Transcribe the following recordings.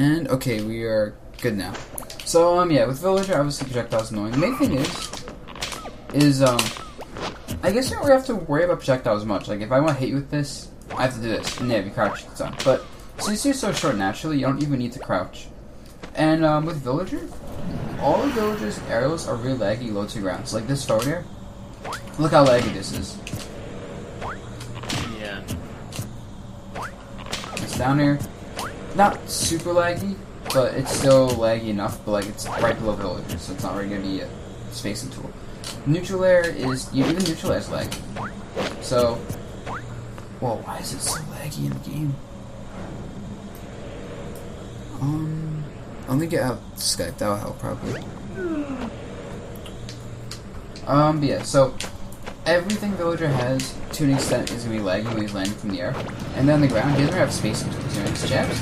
And, okay, we are good now. So, yeah, with Villager, obviously projectiles annoying. The main thing is, I guess you don't really have to worry about projectiles much. Like, if I want to hit you with this, I have to do this. And yeah, if you crouch, it's done. But, since you're so short naturally, you don't even need to crouch. And, with Villager, all of Villager's aerials are really laggy low to the ground. So, like this forward air, look how laggy this is. Yeah. It's down air, not super laggy, but it's still laggy enough, but like it's right below Villager, so it's not really going to be a spacing tool. Neutral air is, even neutral air is laggy. So, whoa, why is it so laggy in the game? Let me get out Skype, that'll help probably. But yeah, so everything Villager has to an extent is going to be laggy when he's landing from the air. And then on the ground, he doesn't have spacing tools. You know, his jabs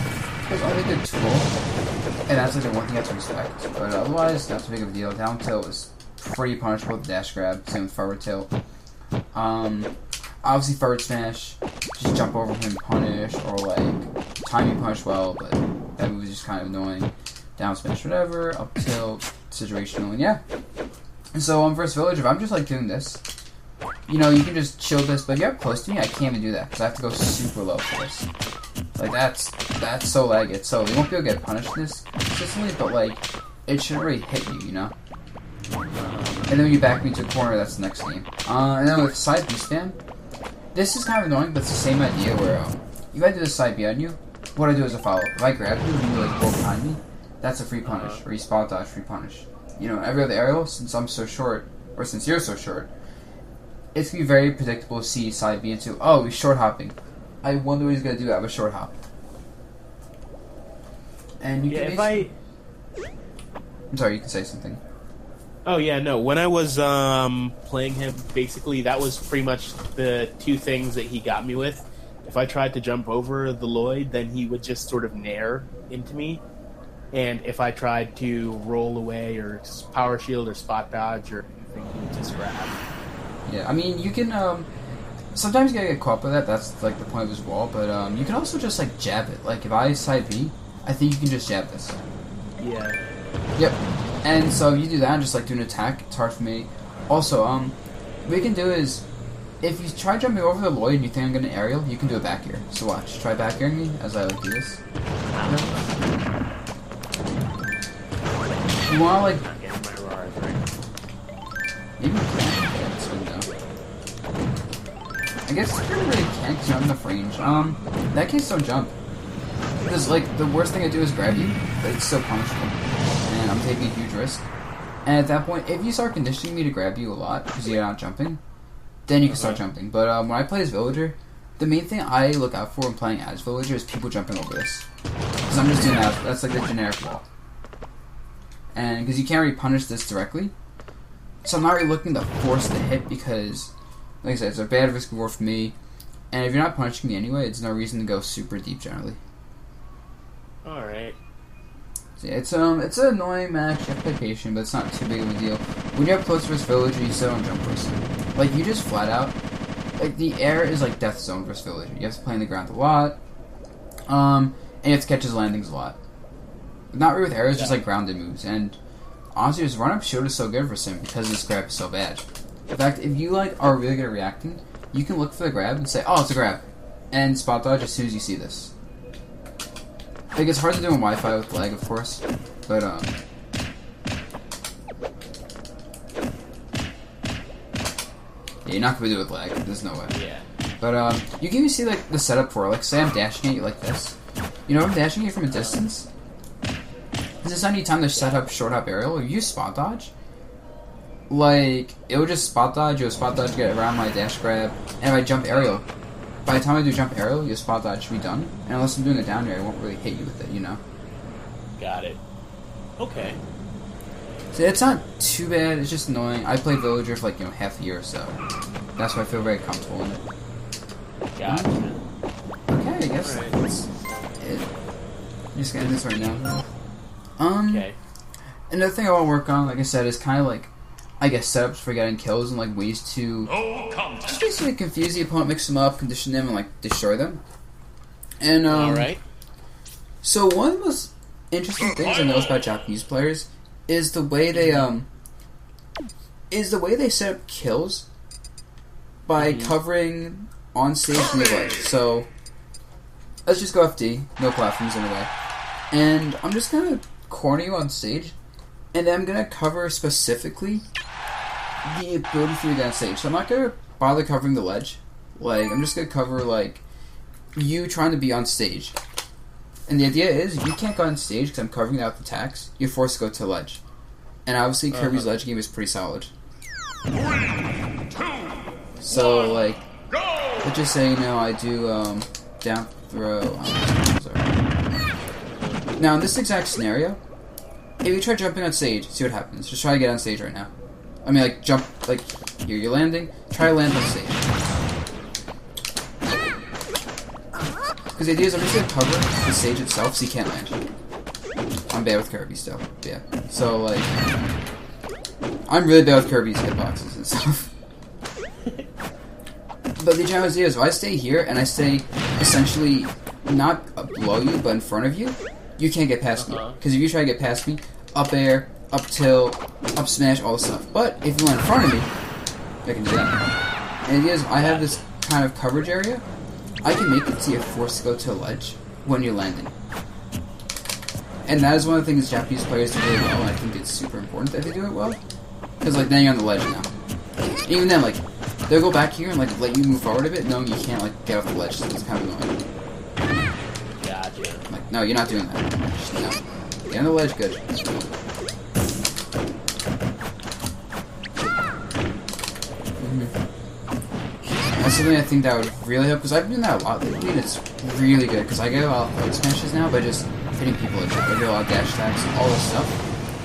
is only a good tool, and that's like the one thing you have to respect. But otherwise, not too big of a deal. Down tilt is pretty punishable with dash grab, same with forward tilt. Obviously forward smash, just jump over him and punish, or like timing punish well, but that move is just kind of annoying. Down smash, whatever, up tilt, situational, and yeah. And so versus Villager, if I'm just like doing this, you know, you can just shield this, but if you're up close to me, I can't even do that, because I have to go super low for this. Like, that's so laggy. So, you won't be able to get punished this consistently, but like, it should really hit you, you know? And then when you back me to a corner, that's the next game. And then with side B spam, this is kind of annoying, but it's the same idea where, if I do the side B on you, what I do is a follow. If I grab you and you like go behind me, that's a free punish, or you spot dodge, free punish. You know, every other aerial, since I'm so short, or since you're so short, it's going to be very predictable to see side B into, oh, he's short hopping. I wonder what he's going to do out of a short hop. And you can I'm sorry, you can say something. Oh, yeah, no. When I was playing him, basically, that was pretty much the two things that he got me with. If I tried to jump over the Lloyd, then he would just sort of nair into me. And if I tried to roll away or power shield or spot dodge or anything, he would just grab. Yeah, I mean, you can, sometimes you gotta get caught by that, that's like the point of his wall, but you can also just like jab it. Like if I side B, I think you can just jab this. Yeah. Yep. And so you do that and just like do an attack, it's hard for me. Also, what you can do is, if you try jumping over the Lloyd and you think I'm gonna aerial, you can do a back air. So watch, try back airing me as I like do this. You wanna like... Not getting my Rars right. Maybe you can get this window. I guess you really can't because you're not enough range. In that case, don't jump. Because, like, the worst thing I do is grab you, but it's still punishable. And I'm taking a huge risk. And at that point, if you start conditioning me to grab you a lot because you're not jumping, then you can start jumping. But when I play as Villager, the main thing I look out for when playing as Villager is people jumping over this. Because I'm just doing that. That's like the generic wall. And because you can't really punish this directly, so I'm not really looking to force the hit because, like I said, it's a bad risk reward for me. And if you're not punishing me anyway, it's no reason to go super deep generally. All right. So yeah, it's an annoying match. You have to play patient, but it's not too big of a deal. When you're up close versus Villager, you still don't jump person. Like you just flat out, like the air is like death zone versus Villager. You have to play on the ground a lot, and you have to catch his landings a lot. Not really with arrows, just like grounded moves. And honestly, his run-up shield is so good for Sim because his grab is so bad. In fact, if you like are really good at reacting, you can look for the grab and say, "Oh, it's a grab," and spot dodge as soon as you see this. Like it's hard to do on Wi-Fi with lag, of course, but yeah, you're not gonna do it with lag. There's no way. Yeah. But you can even see like the setup for it. Like say I'm dashing at you like this. You know, I'm dashing you from a distance. Is this any time to set up short hop aerial or use spot dodge? Like, it would just spot dodge, you'll spot dodge, get around my dash grab, and if I jump aerial, by the time I do jump aerial, your spot dodge should be done, and unless I'm doing a down air, I won't really hit you with it, you know? Got it. Okay. So it's not too bad, it's just annoying. I played Villager for like, half a year or so. That's why I feel very comfortable in it. Gotcha. Okay, I guess that's it. I'm just gonna end this right now. Okay. Another thing I want to work on, like I said, is kind of like, I guess, setups for getting kills and like ways to just basically confuse the opponent, mix them up, condition them, and like destroy them. And all right. So one of the most interesting things I noticed about Japanese players is the way they set up kills by covering on stage near ledge. So let's just go FD, no platforms in the way, and I'm just gonna corner you on stage, and then I'm gonna cover specifically the ability for you to get on stage. So I'm not gonna bother covering the ledge. Like, I'm just gonna cover like you trying to be on stage. And the idea is, if you can't go on stage because I'm covering out the attacks, you're forced to go to ledge. And obviously, Kirby's ledge game is pretty solid. 3, 2, So, like, go! let's just say, I do down throw. Sorry. Now, in this exact scenario, if you try jumping on stage, see what happens. Just try to get on stage right now. I mean, like, jump, like, here, you're landing. Try to land on stage. Because the idea is I'm just going to cover the stage itself so you can't land. I'm bad with Kirby still. Yeah. So, like, I'm really bad with Kirby's hitboxes and stuff. But the general idea is if I stay here and I stay essentially not below you but in front of you, you can't get past me. Because if you try to get past me, up air, up tilt, up smash, all this stuff. But if you land in front of me, I can do that. And the idea is I have this kind of coverage area. I can make it so you're forced to go to a ledge when you're landing. And that is one of the things Japanese players do really well, and I think it's super important that they do it well. Because, like, then you're on the ledge now. Even then, like, they'll go back here and, like, let you move forward a bit, knowing you can't, like, get off the ledge, so it's kind of annoying. Gotcha. Like, no, you're not doing that. Just, no. Get on the ledge, good. That's something I think that would really help, because I've been doing that a lot lately, and it's really good, because I get a lot of leg smashes now by just hitting people at I get a lot of dash attacks and all this stuff.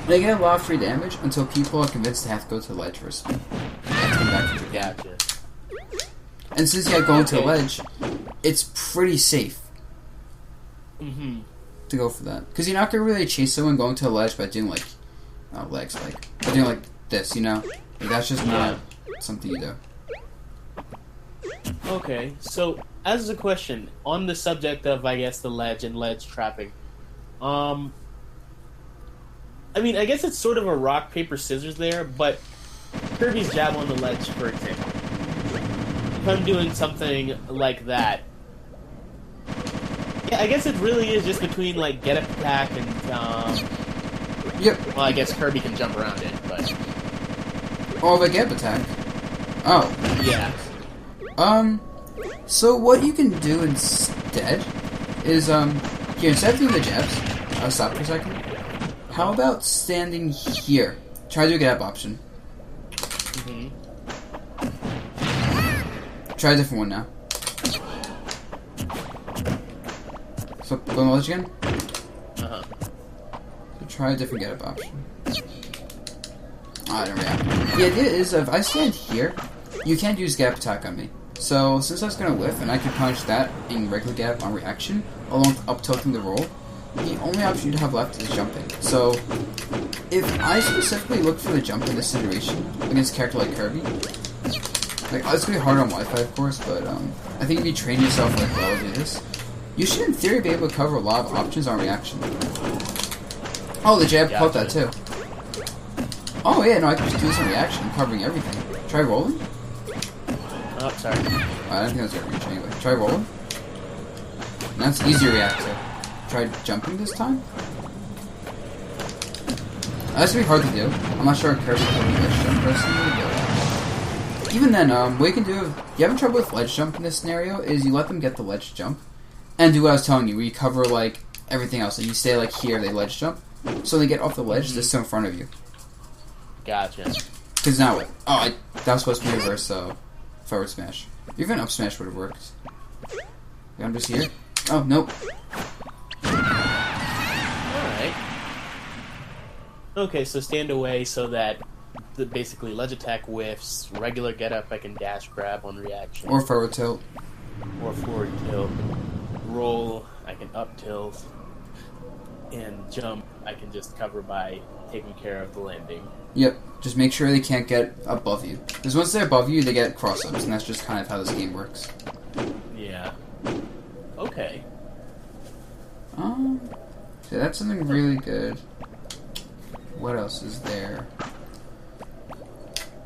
And I get a lot of free damage until people are convinced they have to go to the ledge first. They have to come back to the game. Gotcha. And since you have going to a ledge, it's pretty safe to go for that. Because you're not going to really chase someone going to a ledge by doing, like, legs, like, by doing, like, this, Like, that's just not something you do. Okay, so as a question on the subject of, I guess, the ledge and ledge trapping, I mean, I guess it's sort of a rock paper scissors there, but Kirby's jab on the ledge, for example. If I'm doing something like that, yeah, I guess it really is just between like get up attack and Yep. Well, I guess Kirby can jump around it, but Oh, the get up attack. Oh. Yeah. So what you can do instead is, here, instead of doing the jabs, I'll stop for a second. How about standing here? Try to do a get up option. Try a different one now. So, go on the ledge again? So try a different get up option. I don't react. The idea is, if I stand here, you can't use get up attack on me. So, since I was going to whiff, and I can punish that in regular gap on reaction, along with up-tilting the roll, the only option you have left is jumping. So, if I specifically look for the jump in this situation, against a character like Kirby, like, it's going to be hard on Wi-Fi, of course, but I think if you train yourself like well to do this, you should, in theory, be able to cover a lot of options on reaction. Oh, the jab caught that, too. Oh, yeah, no, I can just do this on reaction, covering everything. Try rolling? Oh, sorry. I don't think that's going to reach anyway. Try rolling. And that's easier to react to. Try jumping this time? That's going to be hard to do. I'm not sure if Kirby can do ledge jump personally, but even then, what you can do if you having trouble with ledge jump in this scenario is you let them get the ledge jump and do what I was telling you, where you cover, like, everything else. So you stay, like, here, they ledge jump, so they get off the ledge, they're still in front of you. Gotcha. Because now what? Oh, that was supposed to be reverse, forward smash. Even up smash would have worked. I'm just here. Oh, nope. Alright. Okay, so stand away so that basically ledge attack whiffs, regular get up I can dash grab on reaction. Or forward tilt. Or forward tilt. Roll, I can up tilt. And jump, I can just cover by taking care of the landing. Yep. Just make sure they can't get above you. Because once they're above you, they get cross-ups, and that's just kind of how this game works. Yeah. Okay. So that's something really good. What else is there?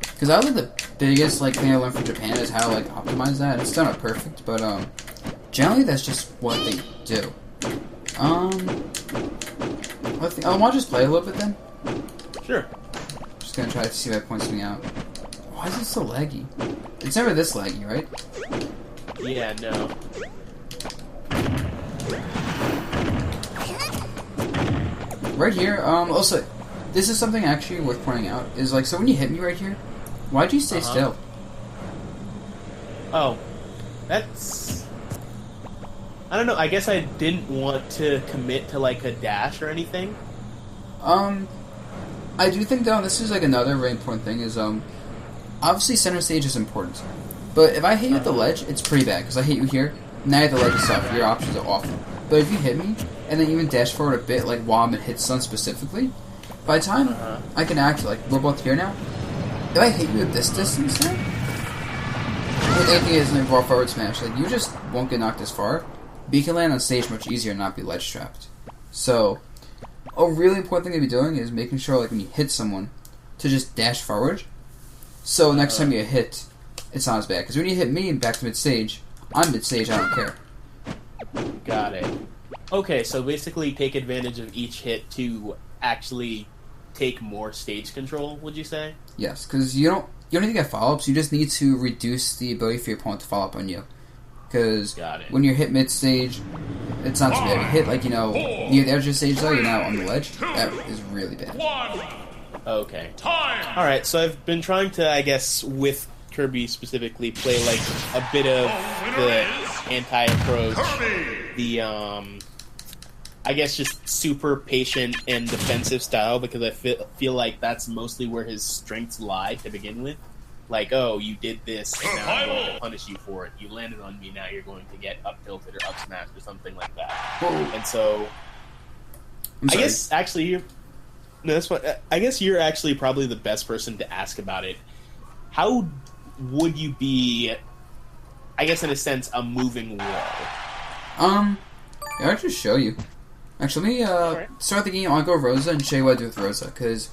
Because I think the biggest like thing I learned from Japan is how to like optimize that. It's still not perfect, but generally that's just what they do. I want to just play a little bit then. Sure. Just gonna try to see if I point something out. Why is it so laggy? It's never this laggy, right? Yeah, no. Right here, also, this is something actually worth pointing out, is like, so when you hit me right here, why'd you stay still? Oh, that's... I don't know, I guess I didn't want to commit to, like, a dash or anything. I do think, though, this is, like, another really important thing, is, obviously center stage is important, but if I hit you at the ledge, it's pretty bad, because I hit you here, now you have the ledge itself, your options are awful. But if you hit me, and then even dash forward a bit, like while I'm in hit stun specifically, by the time I can act, like, we're both here now, if I hit you at this distance now, with anything is in a raw forward smash, like, you just won't get knocked as far, but you can land on stage much easier and not be ledge trapped. So, a really important thing to be doing is making sure, like, when you hit someone, to just dash forward, so next time you get hit, it's not as bad. Because when you hit me back to mid-stage, I'm mid-stage, I don't care. Got it. Okay, so basically take advantage of each hit to actually take more stage control, would you say? Yes, because you don't need to get follow-ups, you just need to reduce the ability for your opponent to follow up on you. Because when you're hit mid-stage, it's not too bad. If you hit, like, you know, near the edge of the stage, though, you're now on the ledge, that is really bad. Okay. Alright, so I've been trying to, I guess, with Kirby specifically, play, like, a bit of the anti-approach, the, I guess just super patient and defensive style, because I feel like that's mostly where his strengths lie to begin with. Like, oh, you did this, and now I'm going to punish you for it. You landed on me, now you're going to get up tilted or up smashed or something like that. Whoa. And so, I guess, actually, I guess you're actually probably the best person to ask about it. How would you be, I guess in a sense, a moving wall? I'll just show you. Actually, let me start the game. I'll go Rosa and show you what I do with Rosa, because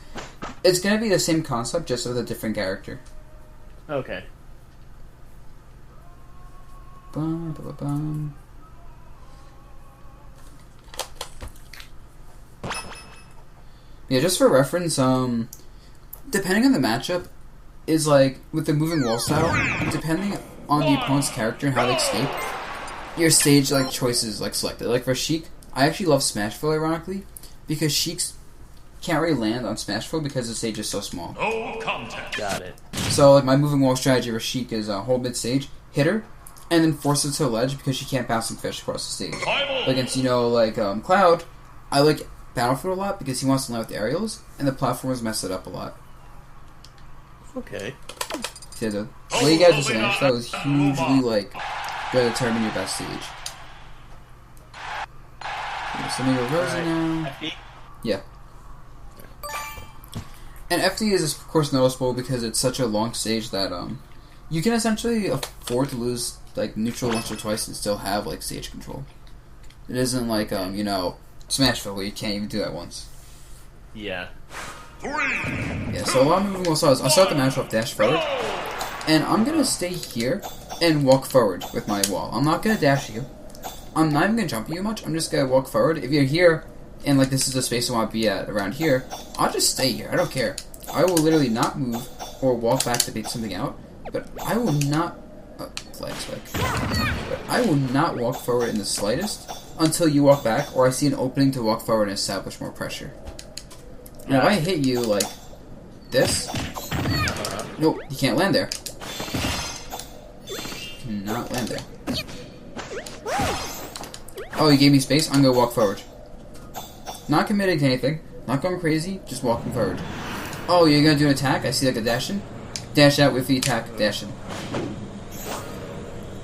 it's going to be the same concept, just with a different character. Okay. Bum, bum, bum, bum. Yeah, just for reference, depending on the matchup, is like, with the moving wall style, depending on the opponent's character and how they escape, your stage, like, choices, like, selected. Like, for Sheik, I actually love Smashville, ironically, because Sheik's can't really land on Smashville because the stage is so small. No contact. Got it. So, like, my moving wall strategy for Sheik is hold mid-stage, hit her, and then force her to the ledge because she can't bouncing fish across the stage. Like, against, you know, like, Cloud, I like Battlefield a lot because he wants to land with the aerials, and the platformers mess it up a lot. Okay. See, the way you guys disadvantage, that was hugely, like, going to determine your best stage. Okay, so maybe Rosa now. FD? Yeah. And FD is, of course, noticeable because it's such a long stage that, you can essentially afford to lose, like, neutral once or twice and still have, like, stage control. It isn't like, you know, Smashville where you can't even do that once. Yeah. Yeah, so a lot of moving wall styles. I'll start the match off dash forward. And I'm going to stay here and walk forward with my wall. I'm not going to dash you. I'm not even going to jump you much. I'm just going to walk forward. If you're here, and like this is the space I want to be at around here, I'll just stay here. I don't care. I will literally not move or walk back to bait something out. But I will not... flag spike. But I will not walk forward in the slightest until you walk back or I see an opening to walk forward and establish more pressure. And if I hit you like this... Nope, you can't land there. You cannot land there. Oh, you gave me space? I'm gonna walk forward. Not committing to anything. Not going crazy, just walking forward. Oh, you're gonna do an attack? I see like a dash in. Dash out with the attack, dash in.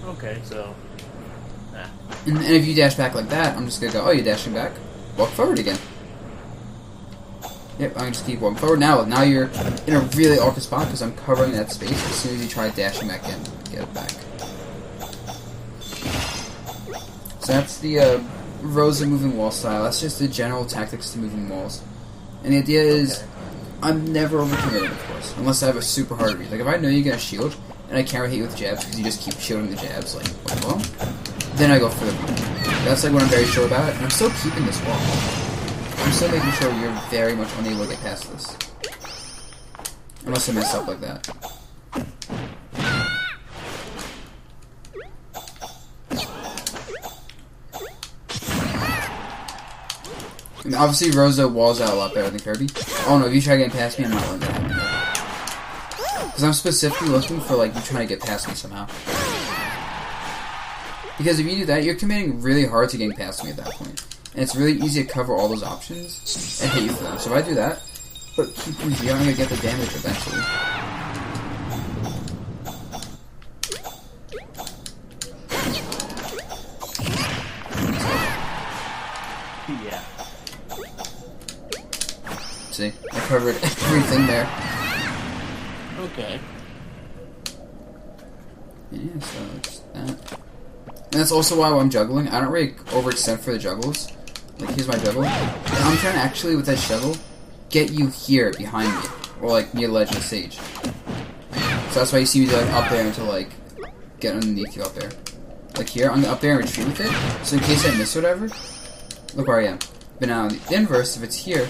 Okay, so... And if you dash back like that, I'm just gonna go, oh, you're dashing back? Walk forward again. Yep, I can just keep walking forward. Now you're in a really awkward spot because I'm covering that space as soon as you try dashing back in. Get it back. So that's the Rosa moving wall style. That's just the general tactics to moving walls. And the idea is, I'm never overcommitted, of course, unless I have a super hard read. Like, if I know you get a shield, and I can't hit you with jabs because you just keep shielding the jabs, like, well, then I go for the wall. That's, like, what I'm very sure about, and I'm still keeping this wall. I'm still making sure you're very much unable to get past this. Unless I mess up like that. And obviously, Rosa walls out a lot better than Kirby. Oh no, if you try getting past me, I'm not letting that happen. Because I'm specifically looking for, like, you trying to get past me somehow. Because if you do that, you're committing really hard to getting past me at that point. And it's really easy to cover all those options and hit you for them. So if I do that, but keep easy, I'm going to get the damage eventually. Yeah. See? I covered everything there. Okay. Yeah, so it's that. And that's also why when I'm juggling, I don't really overextend for the juggles. Like, here's my juggle. And I'm trying to actually, with that shuttle, get you here behind me. Or, like, near the ledge of the stage. So that's why you see me, like, up there until, like, get underneath you up there. Like here, I'm up there and retreat with it. So in case I miss whatever, look where I am. But now, in the inverse, if it's here,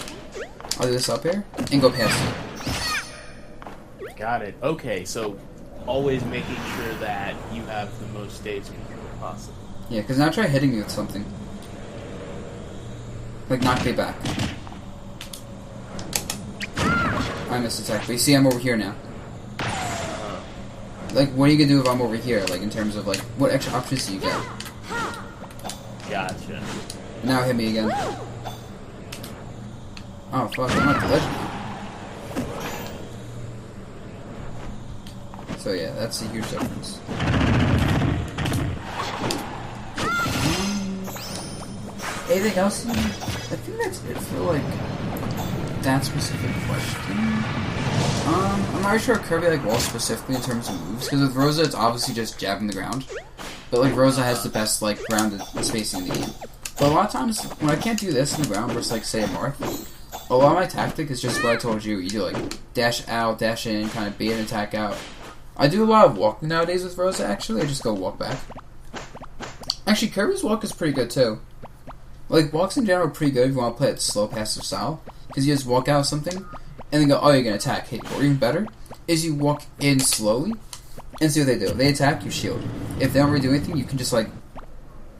I'll do this up here and go past it. Got it. Okay, so always making sure that you have the most stage control possible. Yeah, because now try hitting me with something. Like, knock me back. I missed attack, but you see I'm over here now. Like, what are you gonna do if I'm over here? Like, in terms of, like, what extra options do you get? Gotcha. Now hit me again. Oh, fuck, I'm not the ledge now. So yeah, that's a huge difference. Anything else? I think that's it for, like, that specific question. I'm not sure Kirby, like, walls specifically in terms of moves, because with Rosa, it's obviously just jabbing the ground. But, like, Rosa has the best, like, grounded spacing in the game. But a lot of times, when I can't do this in the ground versus, like, say, a Marth, a lot of my tactic is just what I told you. You do, like, dash out, dash in, kind of bait and attack out. I do a lot of walking nowadays with Rosa, actually. I just go walk back. Actually, Kirby's walk is pretty good, too. Like, walks in general are pretty good if you want to play it slow passive style. Because you just walk out something, and then go, oh, you're going to attack, hit. Or even better, is you walk in slowly, and see what they do. If they attack, you shield. If they don't really do anything, you can just, like,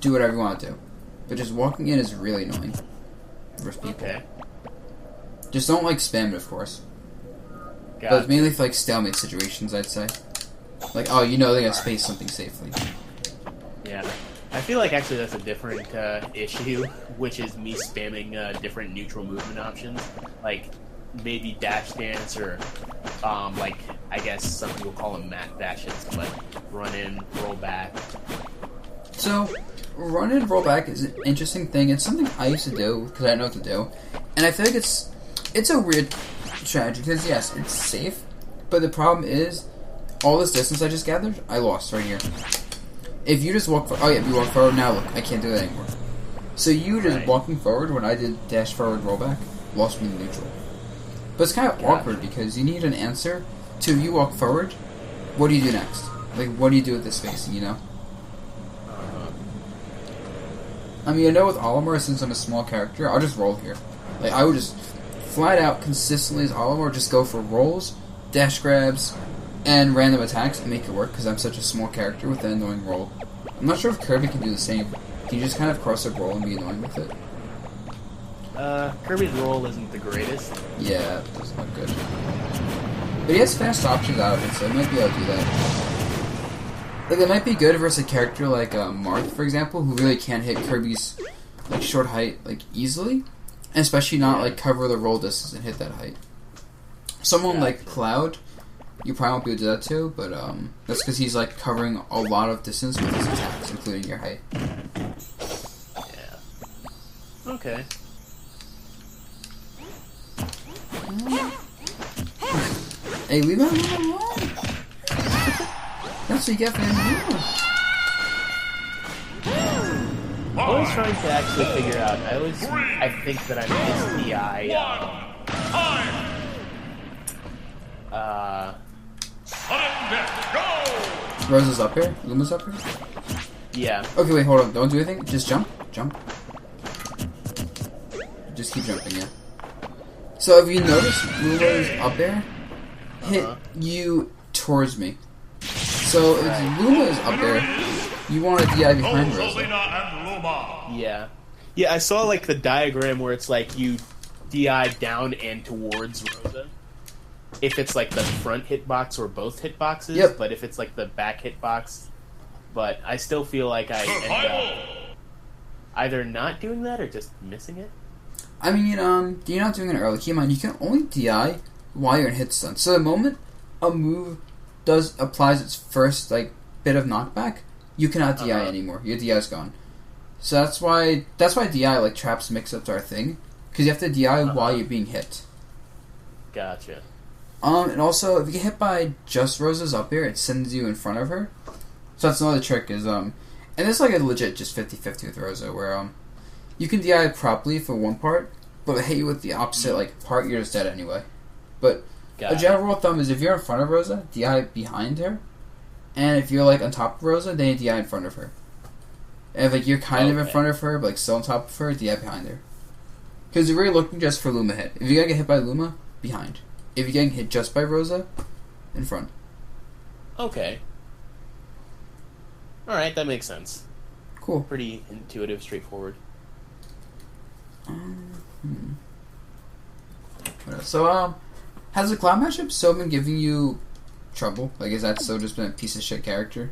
do whatever you want to do. But just walking in is really annoying. Versus people. Okay. Just don't, like, spam it, of course. Gotcha. But it's mainly for, like, stalemate situations, I'd say. Like, oh, you know they're going to space something safely. Yeah. I feel like actually that's a different issue, which is me spamming different neutral movement options, like maybe dash dance or, like, I guess some people call them mat dashes, but run in, roll back. So, run and roll back is an interesting thing. It's something I used to do because I didn't know what to do, and I feel like it's a weird strategy because yes, it's safe, but the problem is all this distance I just gathered, I lost right here. If you just walk, oh yeah, if you walk forward now, look, I can't do that anymore. So you just walking forward when I did dash forward rollback lost me in neutral. But it's kind of awkward because you need an answer to if you walk forward, what do you do next? Like, what do you do with this spacing, you know? I mean, I know with Olimar, since I'm a small character, I'll just roll here. Like, I would just flat out consistently as Olimar just go for rolls, dash grabs, and random attacks and make it work because I'm such a small character with an annoying roll. I'm not sure if Kirby can do the same. Can you just kind of cross up roll and be annoying with it? Kirby's roll isn't the greatest. Yeah, it doesn't look good. But he has fast options out of it, so he might be able to do that. Like, it might be good versus a character like Marth, for example, who really can't hit Kirby's, like, short height, like, easily. And especially not, like, cover the roll distance and hit that height. Someone like Cloud, you probably won't be able to do that too, but that's because he's, like, covering a lot of distance with his attacks, including your height. Yeah. Okay. Hey, leave that one alone! That's what you get for him. always trying to actually figure out. I think that I missed the Sudden death, go! Rosa's up here? Luma's up here? Yeah. Okay, wait, hold on. Don't do anything. Just jump. Jump. Just keep jumping, yeah. So if you notice, Luma's up there, hit you towards me. So if Luma is up there, you want to DI behind Rosa. Rosalina and Luma. Yeah. Yeah, I saw like the diagram where it's like you DI down and towards Rosa. If it's like the front hitbox or both hitboxes, Yep. but if it's like the back hitbox, but I still feel like I end up either not doing that or just missing it. I mean, you're not doing it early. Keep in mind, you can only DI while you're in hit stun. So the moment a move applies its first like bit of knockback, you cannot DI anymore. Your DI is gone. So that's why DI like traps mix-ups are a thing, because you have to DI while you're being hit. Gotcha. And also, if you get hit by just Rosa's up here, it sends you in front of her. So that's another trick is, and it's like a legit just 50-50 with Rosa, where, you can DI properly for one part, but if it hit you with the opposite, like, part, you're just dead anyway. But a general rule of thumb is if you're in front of Rosa, DI behind her, and if you're, like, on top of Rosa, then you DI in front of her. And if, like, you're kind of in front of her, but, like, still on top of her, DI behind her. Because you're really looking just for Luma hit. If you gotta get hit by Luma, behind. If you're getting hit just by Rosa, in front. Okay. Alright, that makes sense. Cool. Pretty intuitive, straightforward. So, has the Cloud matchup still been giving you trouble? Like, is that still just been a piece of shit character?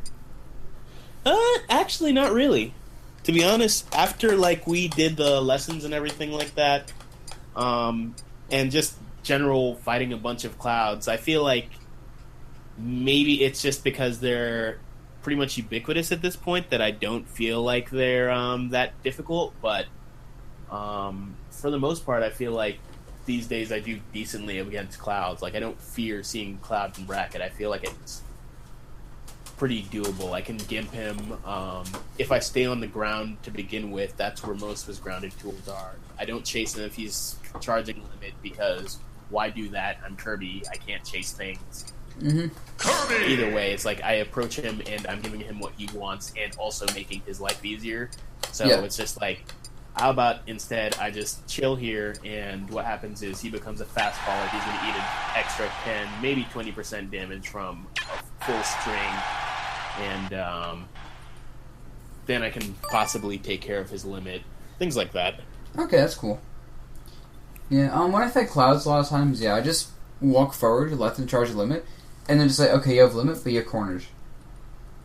Actually, not really. To be honest, after, like, we did the lessons and everything like that, and just general fighting a bunch of Clouds, I feel like maybe it's just because they're pretty much ubiquitous at this point that I don't feel like they're that difficult, but for the most part, I feel like these days I do decently against Clouds. Like, I don't fear seeing Cloud in bracket. I feel like it's pretty doable. I can gimp him. If I stay on the ground to begin with, that's where most of his grounded tools are. I don't chase him if he's charging limit, because why do that? I'm Kirby. I can't chase things. Mm-hmm. Kirby! Either way, it's like I approach him and I'm giving him what he wants and also making his life easier. So it's just like, how about instead I just chill here, and what happens is he becomes a fast faller. He's going to eat an extra 10, maybe 20% damage from a full string, and then I can possibly take care of his limit. Things like that. Okay, that's cool. Yeah, when I fight Clouds a lot of times, I just walk forward, let them charge the limit, and then just say, okay, you have limit, but you're cornered.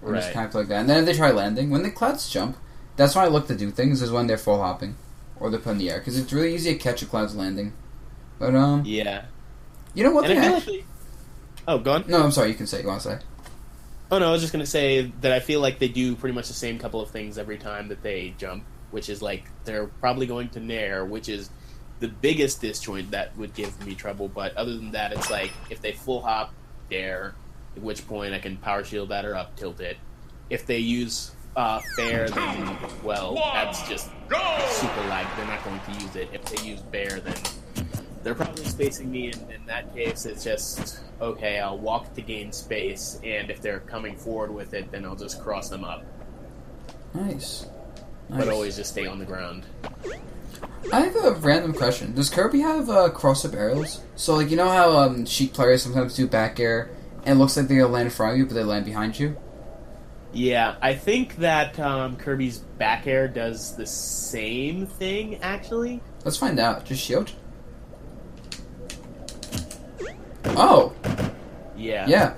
Or just kind of like that. And then if they try landing, when the Clouds jump, that's when I look to do things, is when they're full hopping. Or they're put in the air. Because it's really easy to catch a Cloud's landing. But, yeah. You know what? And I feel like oh, go on? No, I'm sorry, you can say it. You want to say? Oh, no, I was just going to say that I feel like they do pretty much the same couple of things every time that they jump, which is like, they're probably going to nair, which is the biggest disjoint that would give me trouble. But other than that, it's like, if they full hop, dare, at which point I can power shield that or up tilt it. If they use fair, then, well, that's just super lag. They're not going to use it. If they use bear, then they're probably spacing me, and in that case, it's just, okay, I'll walk to gain space, and if they're coming forward with it, then I'll just cross them up. Nice. But always just stay on the ground. I have a random question. Does Kirby have cross-up aerials? So, like, you know how Sheik players sometimes do back air, and it looks like they'll land in front of you, but they land behind you? Yeah, I think that Kirby's back air does the same thing, actually. Let's find out. Just shield? Oh! Yeah. Yeah.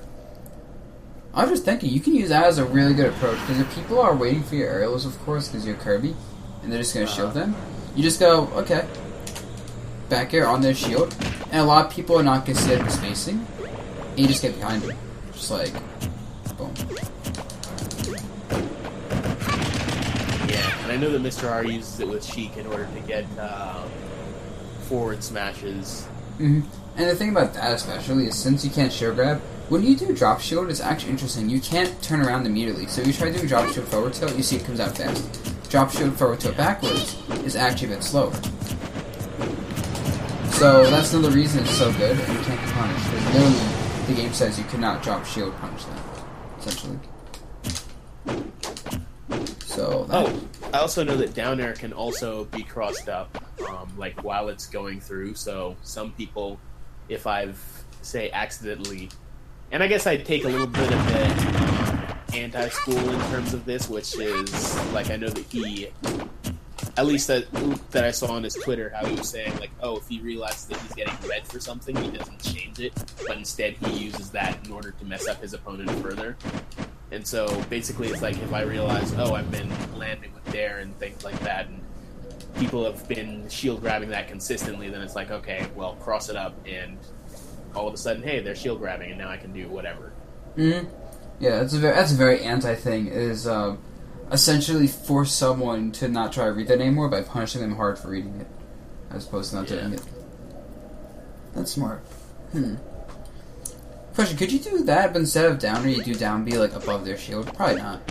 I was just thinking, you can use that as a really good approach, because if people are waiting for your aerials, of course, because you're Kirby, and they're just going to shield them, you just go, okay, back air on their shield, and a lot of people are not going to see the spacing, and you just get behind them. Just like, boom. Yeah, and I know that Mr. R uses it with Sheik in order to get forward smashes. Mm-hmm. And the thing about that especially is, since you can't shield grab, when you do drop shield, it's actually interesting. You can't turn around immediately. So if you try to do drop shield forward tilt, you see it comes out fast. drop shield forward tilt backwards is actually a bit slower. So that's another reason it's so good and you can't get punished. Because literally the game says you cannot drop shield punish that, essentially. So that, I also know that down air can also be crossed up, like while it's going through. So some people, if I've say accidentally, and I guess I take a little bit of the anti-school in terms of this, which is like I know that he, at least that I saw on his Twitter, how he was saying like, oh, if he realizes that he's getting red for something, he doesn't change it, but instead he uses that in order to mess up his opponent further. And so basically it's like if I realize, oh, I've been landing with dare and things like that, and people have been shield grabbing that consistently, then it's like, okay, well, cross it up, and all of a sudden, hey, they're shield grabbing, and now I can do whatever. Mm-hmm. Yeah, that's a very anti thing, is essentially force someone to not try to read that anymore by punishing them hard for reading it, as opposed to not doing it. That's smart. Question, could you do that, but instead of down, or you do down B, like, above their shield? Probably not.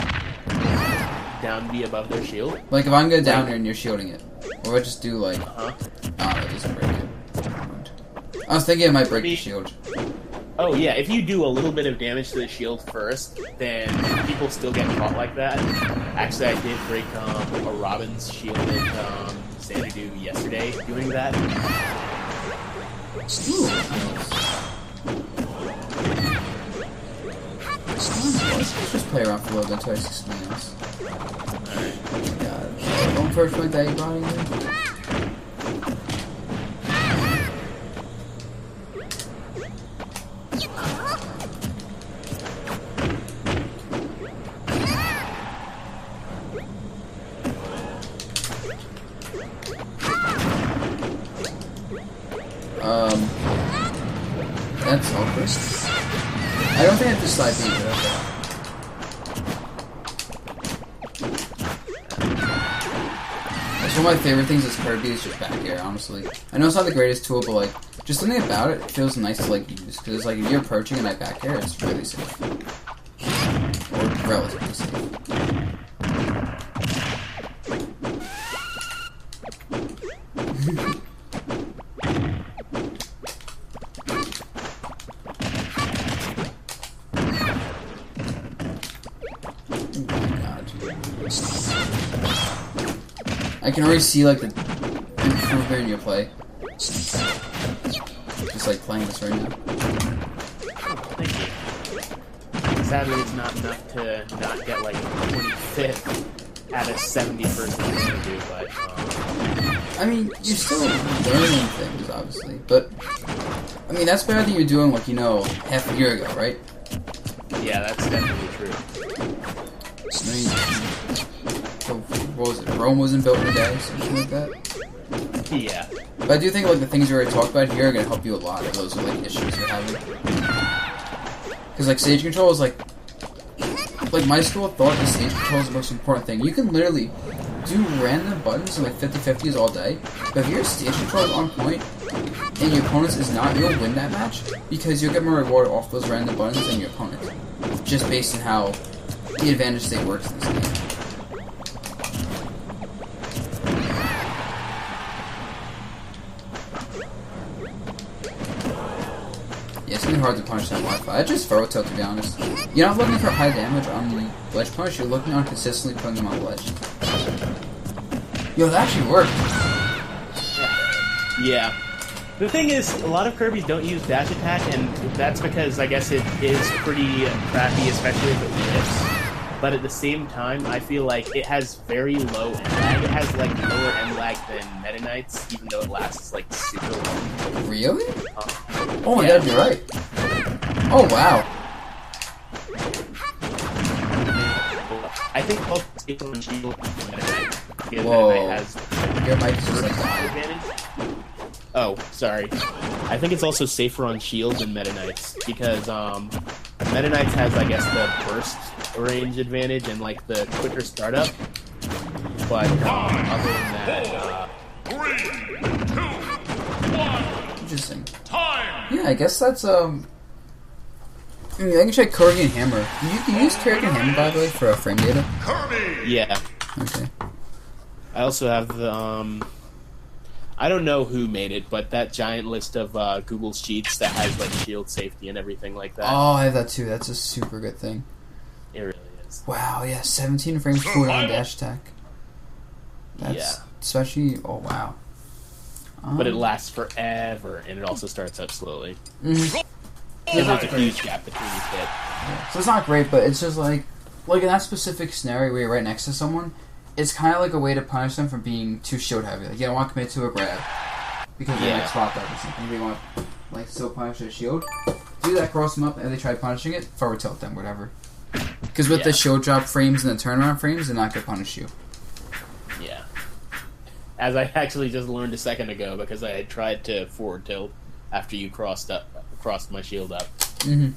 Down B above their shield? Like, if I'm going down there and you're shielding it. Or I just do, like... Oh, that doesn't break it. I was thinking it might break the shield. Oh, yeah, if you do a little bit of damage to the shield first, then people still get caught like that. Actually, I did break a Robin's shield at Xanadu yesterday doing that. Ooh. Let's just play around for a little bit until I see something else. Oh my god. Don't first point that you brought in there. That's awkward. I don't think I have to slide B, but okay. That's one of my favorite things is Kirby is just back air, honestly. I know it's not the greatest tool, but like, just something about it feels nice to like use. Because like, if you're approaching and I back air, it's really safe. Or relatively safe. I can already see like the improvement in your play. Just like playing this right now. Thank you. Sadly, it's not enough to not get like 25th out of 71st thing to do, but I mean, you're still learning things, obviously. But I mean, that's better than you're doing like, you know, half a year ago, right? Yeah, that's definitely true. I mean, what was it? Rome wasn't built in a day, something like that. Yeah. But I do think like the things we already talked about here are gonna help you a lot if those are like issues you're having. Because like stage control is like my school thought the stage control is the most important thing. You can literally do random buttons and like 50-50s all day, but if your stage control is on point and your opponent's is not, you'll win that match because you'll get more reward off those random buttons than your opponent, just based on how the advantage state works in this game. Yeah, it's gonna be hard to punish that Wi-Fi. I just throw it to be honest. You're not looking for high damage on the ledge punish, you're looking on consistently putting them on the ledge. Yo, that actually worked. Yeah. The thing is, a lot of Kirby's don't use dash attack, and that's because I guess it is pretty crappy, especially if it whips. But at the same time, I feel like it has very low end lag. It has like lower end lag than Meta Knight's, even though it lasts like super long. Really? Oh my god, you're right. Oh wow. I think both Safer on Shield and Meta Knight. Because Whoa. Meta Knight has Your mic's just like advantage. Oh, sorry. I think it's also safer on Shield than Meta Knights because Meta Knights has, I guess, the burst range advantage and like the quicker startup. But other than that, 3, 2, 1. interesting. Time. Yeah, I guess that's I mean, I can check Kurgan Hammer. You can use Kurgan Hammer by the way for frame data. Kirby. yeah. Okay. I also have the I don't know who made it, but that giant list of Google's cheats that has like shield safety and everything like that. Oh, I have that too. That's a super good thing. It really is. Wow, yeah, 17 frames cooldown dash attack. That's especially. Oh wow. But it lasts forever, and it also starts up slowly. Mm-hmm. And there's a huge gap between each hit. Yeah. So it's not great, but it's just like in that specific scenario where you're right next to someone, it's kind of like a way to punish them for being too shield heavy. Like you don't want to commit to a grab because they like swap up or something. You want like still punish their shield. Do that, cross them up, and they try punishing it, forward tilt them, whatever. Because with the shield drop frames and the turnaround frames, they're not gonna punish you. Yeah. As I actually just learned a second ago, because I had tried to forward tilt after you crossed my shield up. Mm-hmm.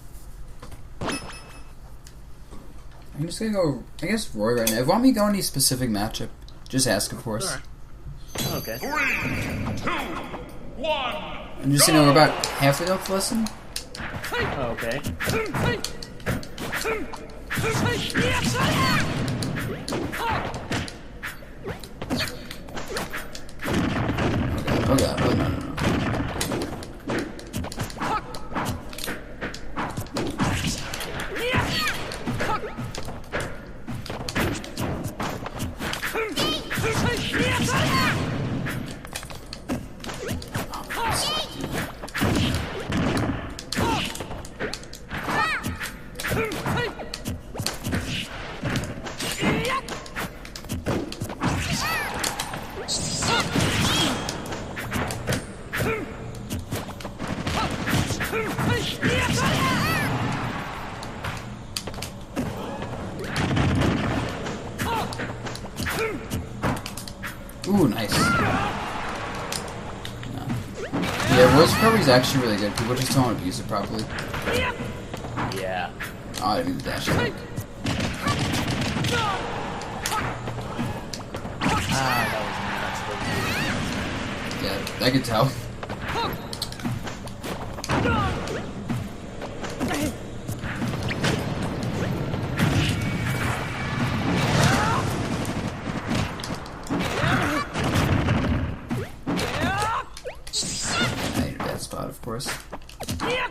I'm just gonna go, I guess, Roy right now. If you want me to go any specific matchup, just ask, of course. Right. Okay. 3, 2, 1. I'm just gonna know we're about halfway up the lesson. Okay. Oh god, oh no. Ooh, nice. No. Yeah, Roy's recovery is actually really good. People just don't use it properly. Yeah. Oh, I didn't do the dash attack. Yeah, I could tell. Of course. Yeah,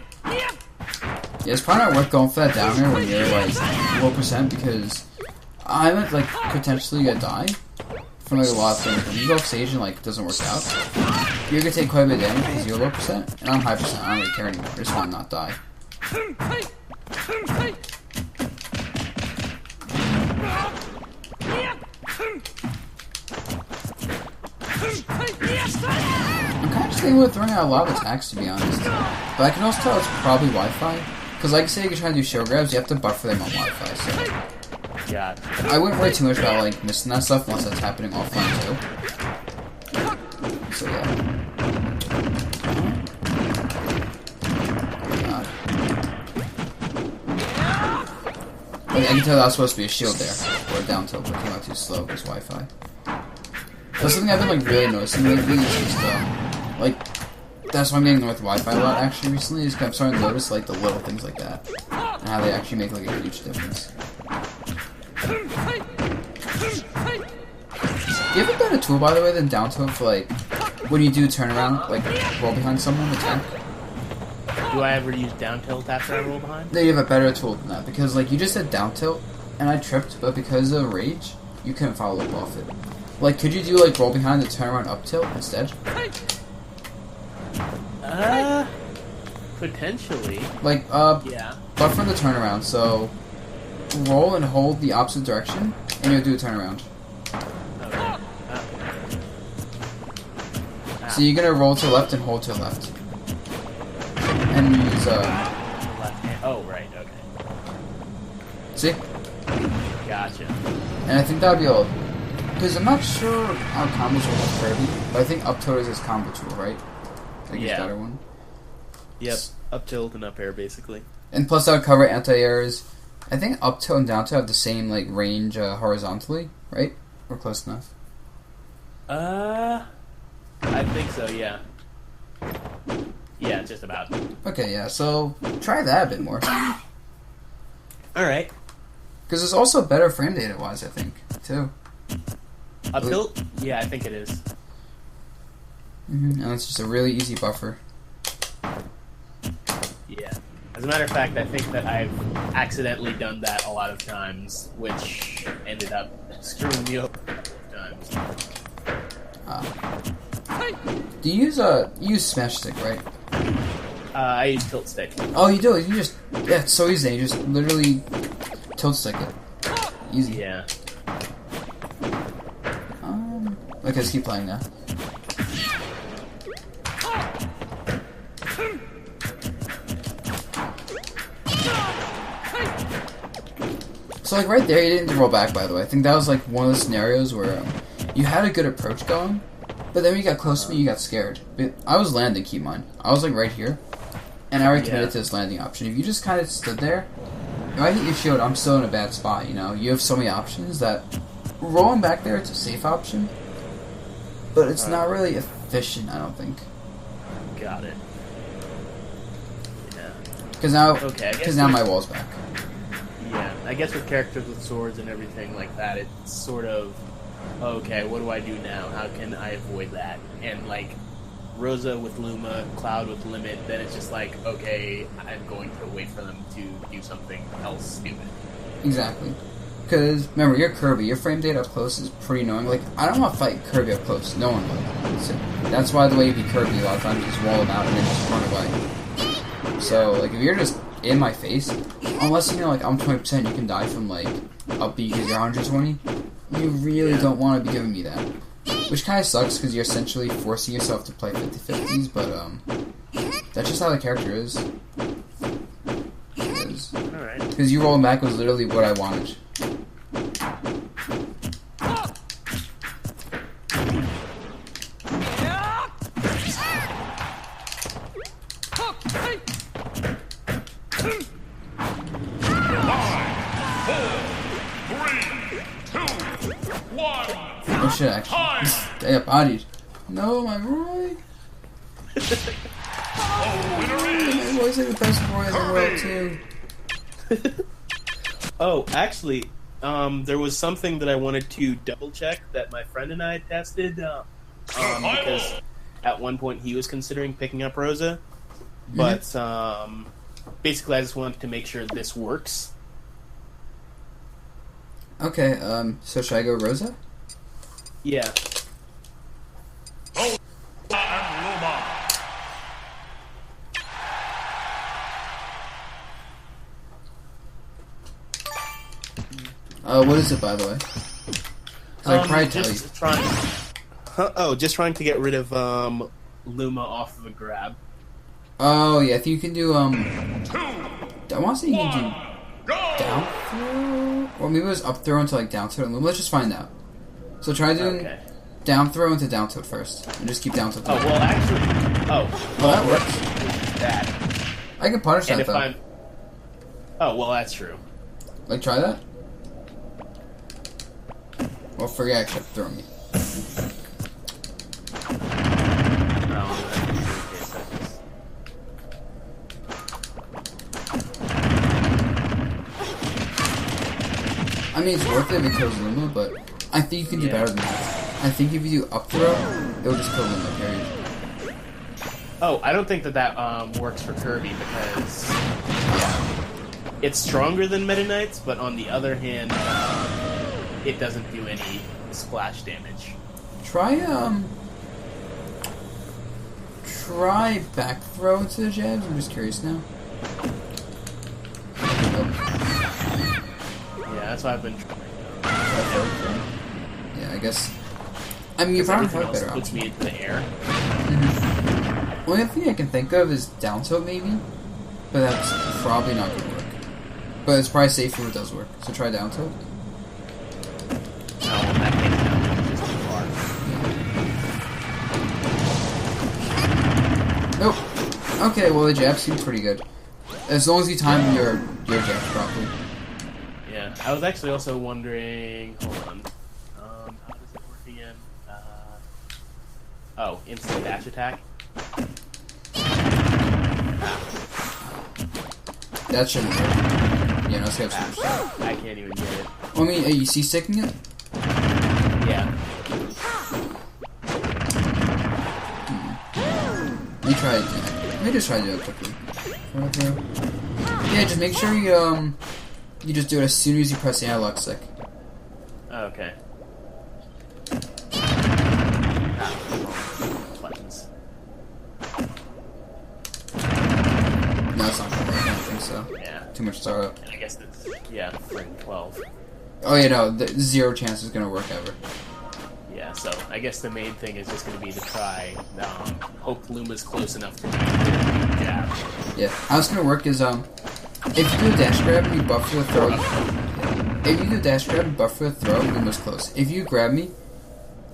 it's probably not worth going for that down air when you're like low percent because I might like potentially gonna die from like a lot of things. When you go off stage and like it doesn't work out, you're gonna take quite a bit of damage because you're low percent, and I'm high percent. I don't really care anymore. I just want to not die. I'm kind of just thinking about throwing out a lot of attacks, to be honest. But I can also tell it's probably Wi-Fi. Because like I say, you can try to do show grabs, you have to buffer them on Wi-Fi, so... Yeah. I wouldn't worry too much about, like, missing that stuff unless that's happening offline, too. So, yeah. God. I can tell that was supposed to be a shield there. Or a down tilt, but it came out too slow because Wi-Fi. That's something I've been, like, really noticing lately is just, like, that's why I'm getting with Wi-Fi a lot, actually, recently, is I'm starting to notice, like, the little things like that. And how they actually make, like, a huge difference. Do you have a better tool, by the way, than down tilt for, like, when you do turnaround, like, roll behind someone, attack? Do I ever use down tilt after I roll behind? No, you have a better tool than that, because, like, you just said down tilt, and I tripped, but because of rage, you couldn't follow up off it. Like, could you do, like, roll behind the turnaround up tilt instead? Potentially. Like, yeah. buffer the turnaround, so roll and hold the opposite direction, and you'll do a turnaround. Okay. So you're gonna roll to the left and hold to the left. And use, left hand. Oh, right, okay. see? Gotcha. And I think that would be all. Because I'm not sure how combos work with Kirby, but I think up tilt is his combo tool, right? Like his better one. Yep, up tilt and up air, basically. And plus that would cover anti-airs. I think up tilt and down tilt have the same, like, range horizontally, right? Or close enough. I think so, yeah. Yeah, just about. Okay, yeah, so try that a bit more. Alright. Because there's also better frame data-wise, I think, too. A tilt? Yeah, I think it is. And it's just a really easy buffer. Yeah. As a matter of fact, I think that I've accidentally done that a lot of times, which ended up screwing me up a couple of times. Do you use smash stick, right? I use tilt stick. Oh, you do. You just it's so easy. You just literally tilt stick it. Easy. Yeah. Okay, let's keep playing now. So like right there, you didn't roll back. By the way, I think that was like one of the scenarios where you had a good approach going, but then when you got close to me, you got scared. But I was landing. Keep in mind, I was like right here, and I already committed to this landing option. If you just kind of stood there, if I hit your shield, I'm still in a bad spot. You know, you have so many options that rolling back there, it's a safe option, but it's not really efficient. I don't think. Got it. Yeah. Because now, okay, my wall's back. Yeah, I guess with characters with swords and everything like that, it's sort of, okay, what do I do now? How can I avoid that? And like, Rosa with Luma, Cloud with Limit, then it's just like, okay, I'm going to wait for them to do something else stupid. Exactly. Because, remember, you're Kirby. Your frame data up close is pretty annoying. Like, I don't want to fight Kirby up close. No one will. So, that's why the way you beat Kirby, a lot of times, you just wall him out and then just run away. So, like, if you're just in my face, unless, you know, like, I'm 20%, you can die from, like, up B because you're 120, you really don't want to be giving me that. Which kind of sucks because you're essentially forcing yourself to play 50-50s, but, that's just how the character is. Alright. Because you rolling back was literally what I wanted. Oh shit, actually. Stay up, bodied. No, my Roy. My Roy's like the best Roy in the world, too. Oh, actually, there was something that I wanted to double check that my friend and I tested, because at one point he was considering picking up Rosa, but basically I just wanted to make sure this works. Okay, so should I go Rosa? Yeah. What is it, by the way? 'Cause I can probably tell you. Just trying to get rid of Luma off of a grab. Oh, yeah, I think you can do, I want to say you can do down throw? Or maybe it was up throw into, like, down throw. Let's just find out. So try doing down throw into down tilt first. And just keep down tilt. Oh, well, actually... well, that works. That. I can punish that, though. Oh, well, that's true. Like, try that? Well, forget I kept throwing me. I mean, it's worth it if it kills Luma, but I think you can do better than that. I think if you do up throw, it'll just kill Luma, period. Oh, I don't think that works for Kirby because it's stronger than Meta Knight's, but on the other hand, it doesn't do any splash damage. Try back throw into the jabs. I'm just curious now. Yeah, that's why I've been trying. Yeah, I guess. I mean, if I don't have better puts me into the air. Only thing I can think of is down tilt, maybe, but that's probably not going to work. But it's probably safer if it does work. So try down tilt. That came down just too far. Nope. Okay, well the jabs seem pretty good. As long as you time your jabs properly. Yeah, I was actually also wondering... Hold on. How does it work again? Instant dash attack. That shouldn't work. Yeah, no, skip. I can't even get it. Well, I mean, are you C-sticking it? Yeah. Let me just try to do it quickly. Yeah, just make sure you just do it as soon as you press the analog stick. Okay. Buttons. No, it's not gonna work. I don't think so. Yeah. Too much startup. I guess that's, yeah, ring 12. Oh yeah, no, zero chance it's gonna work ever. Yeah, so I guess the main thing is just going to be to try, hope Luma's close enough to jab. Yeah, how it's gonna work is, if you do a dash grab and you buffer the throw, if you do a dash grab and buffer the throw, Luma's close. If you grab me,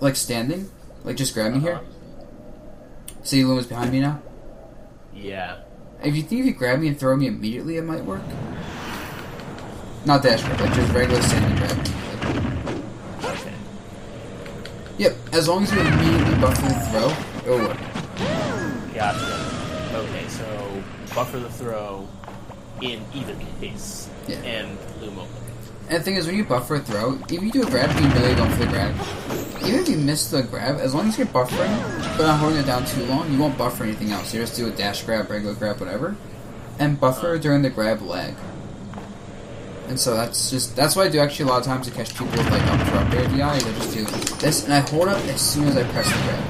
like standing, like just grab me here, see Luma's behind me now? Yeah. If you grab me and throw me immediately, it might work. Not dash grab, like just regular standing grab. Okay. Yep, as long as you immediately buffer the throw, it'll work. Gotcha. Okay, so buffer the throw in either case. Yeah. And Luma. And the thing is, when you buffer a throw, if you do a grab, you really going for the grab. Even if you miss the grab, as long as you're buffering, but not holding it down too long, you won't buffer anything else. You just do a dash grab, regular grab, whatever, and buffer during the grab lag. And so that's what I do actually a lot of times to catch people with like up throw up air DI. I just do this, and I hold up as soon as I press the grab.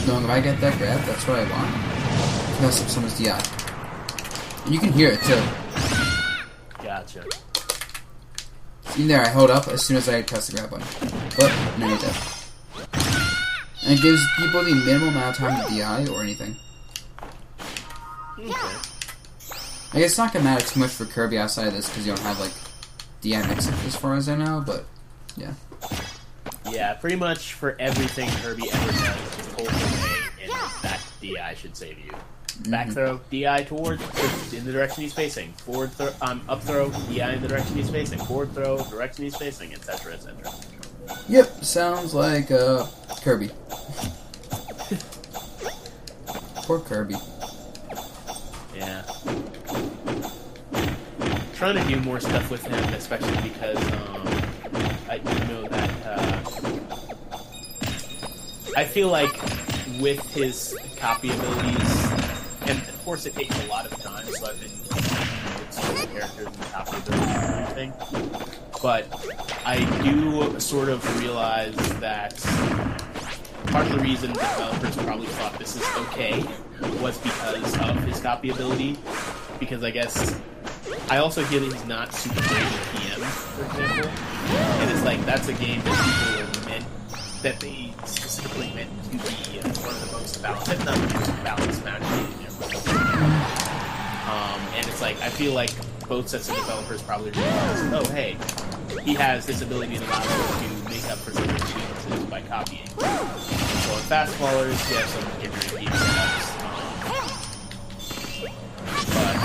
Knowing if I get that grab, that's what I want. To mess up someone's DI. And you can hear it too. Gotcha. In there, I hold up as soon as I press the grab button. But, no, you're dead. And it gives people the minimal amount of time to DI or anything. Okay. I guess it's not gonna matter too much for Kirby outside of this because you don't have, like, DI mix-up as far as I know, but, yeah. Yeah, pretty much for everything Kirby ever does, just hold it away, and that DI should save you. Back throw, DI towards, in the direction he's facing. Forward throw, up throw, DI in the direction he's facing. Forward throw, direction he's facing, etc., etc. Yep, sounds like, Kirby. Poor Kirby. Yeah. Trying to do more stuff with him, especially because, I do know that, I feel like with his copy abilities, and of course it takes a lot of time, so I've been with some of the characters and the copy abilities and everything, but I do sort of realize that part of the reason developers probably thought this is okay was because of his copy ability, because I guess I also hear that he's not super great at PM, for example, and it's like that's a game that people are meant, that they specifically meant to be one of the most balanced, if not the most balanced match in there. And it's like, I feel like both sets of developers probably realized, oh hey, he has this ability that allows him to make up for some of his weaknesses by copying. So in Fast Fallers, you have some different game setups. But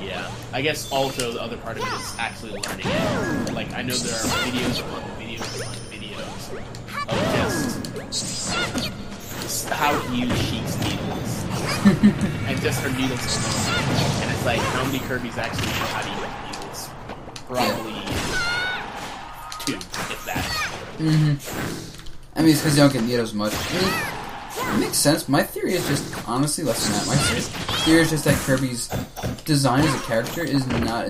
yeah, I guess also the other part of it is actually learning it. Like, I know there are videos upon videos upon videos of just how to use Sheik's needles. And just her needles alone. And it's like, how many Kirby's actually know how to use needles? Probably 2, if that. I mean, it's because you don't get needles much. I mean, it makes sense. My theory is just, honestly, less than that. My theory is just that Kirby's design as a character is not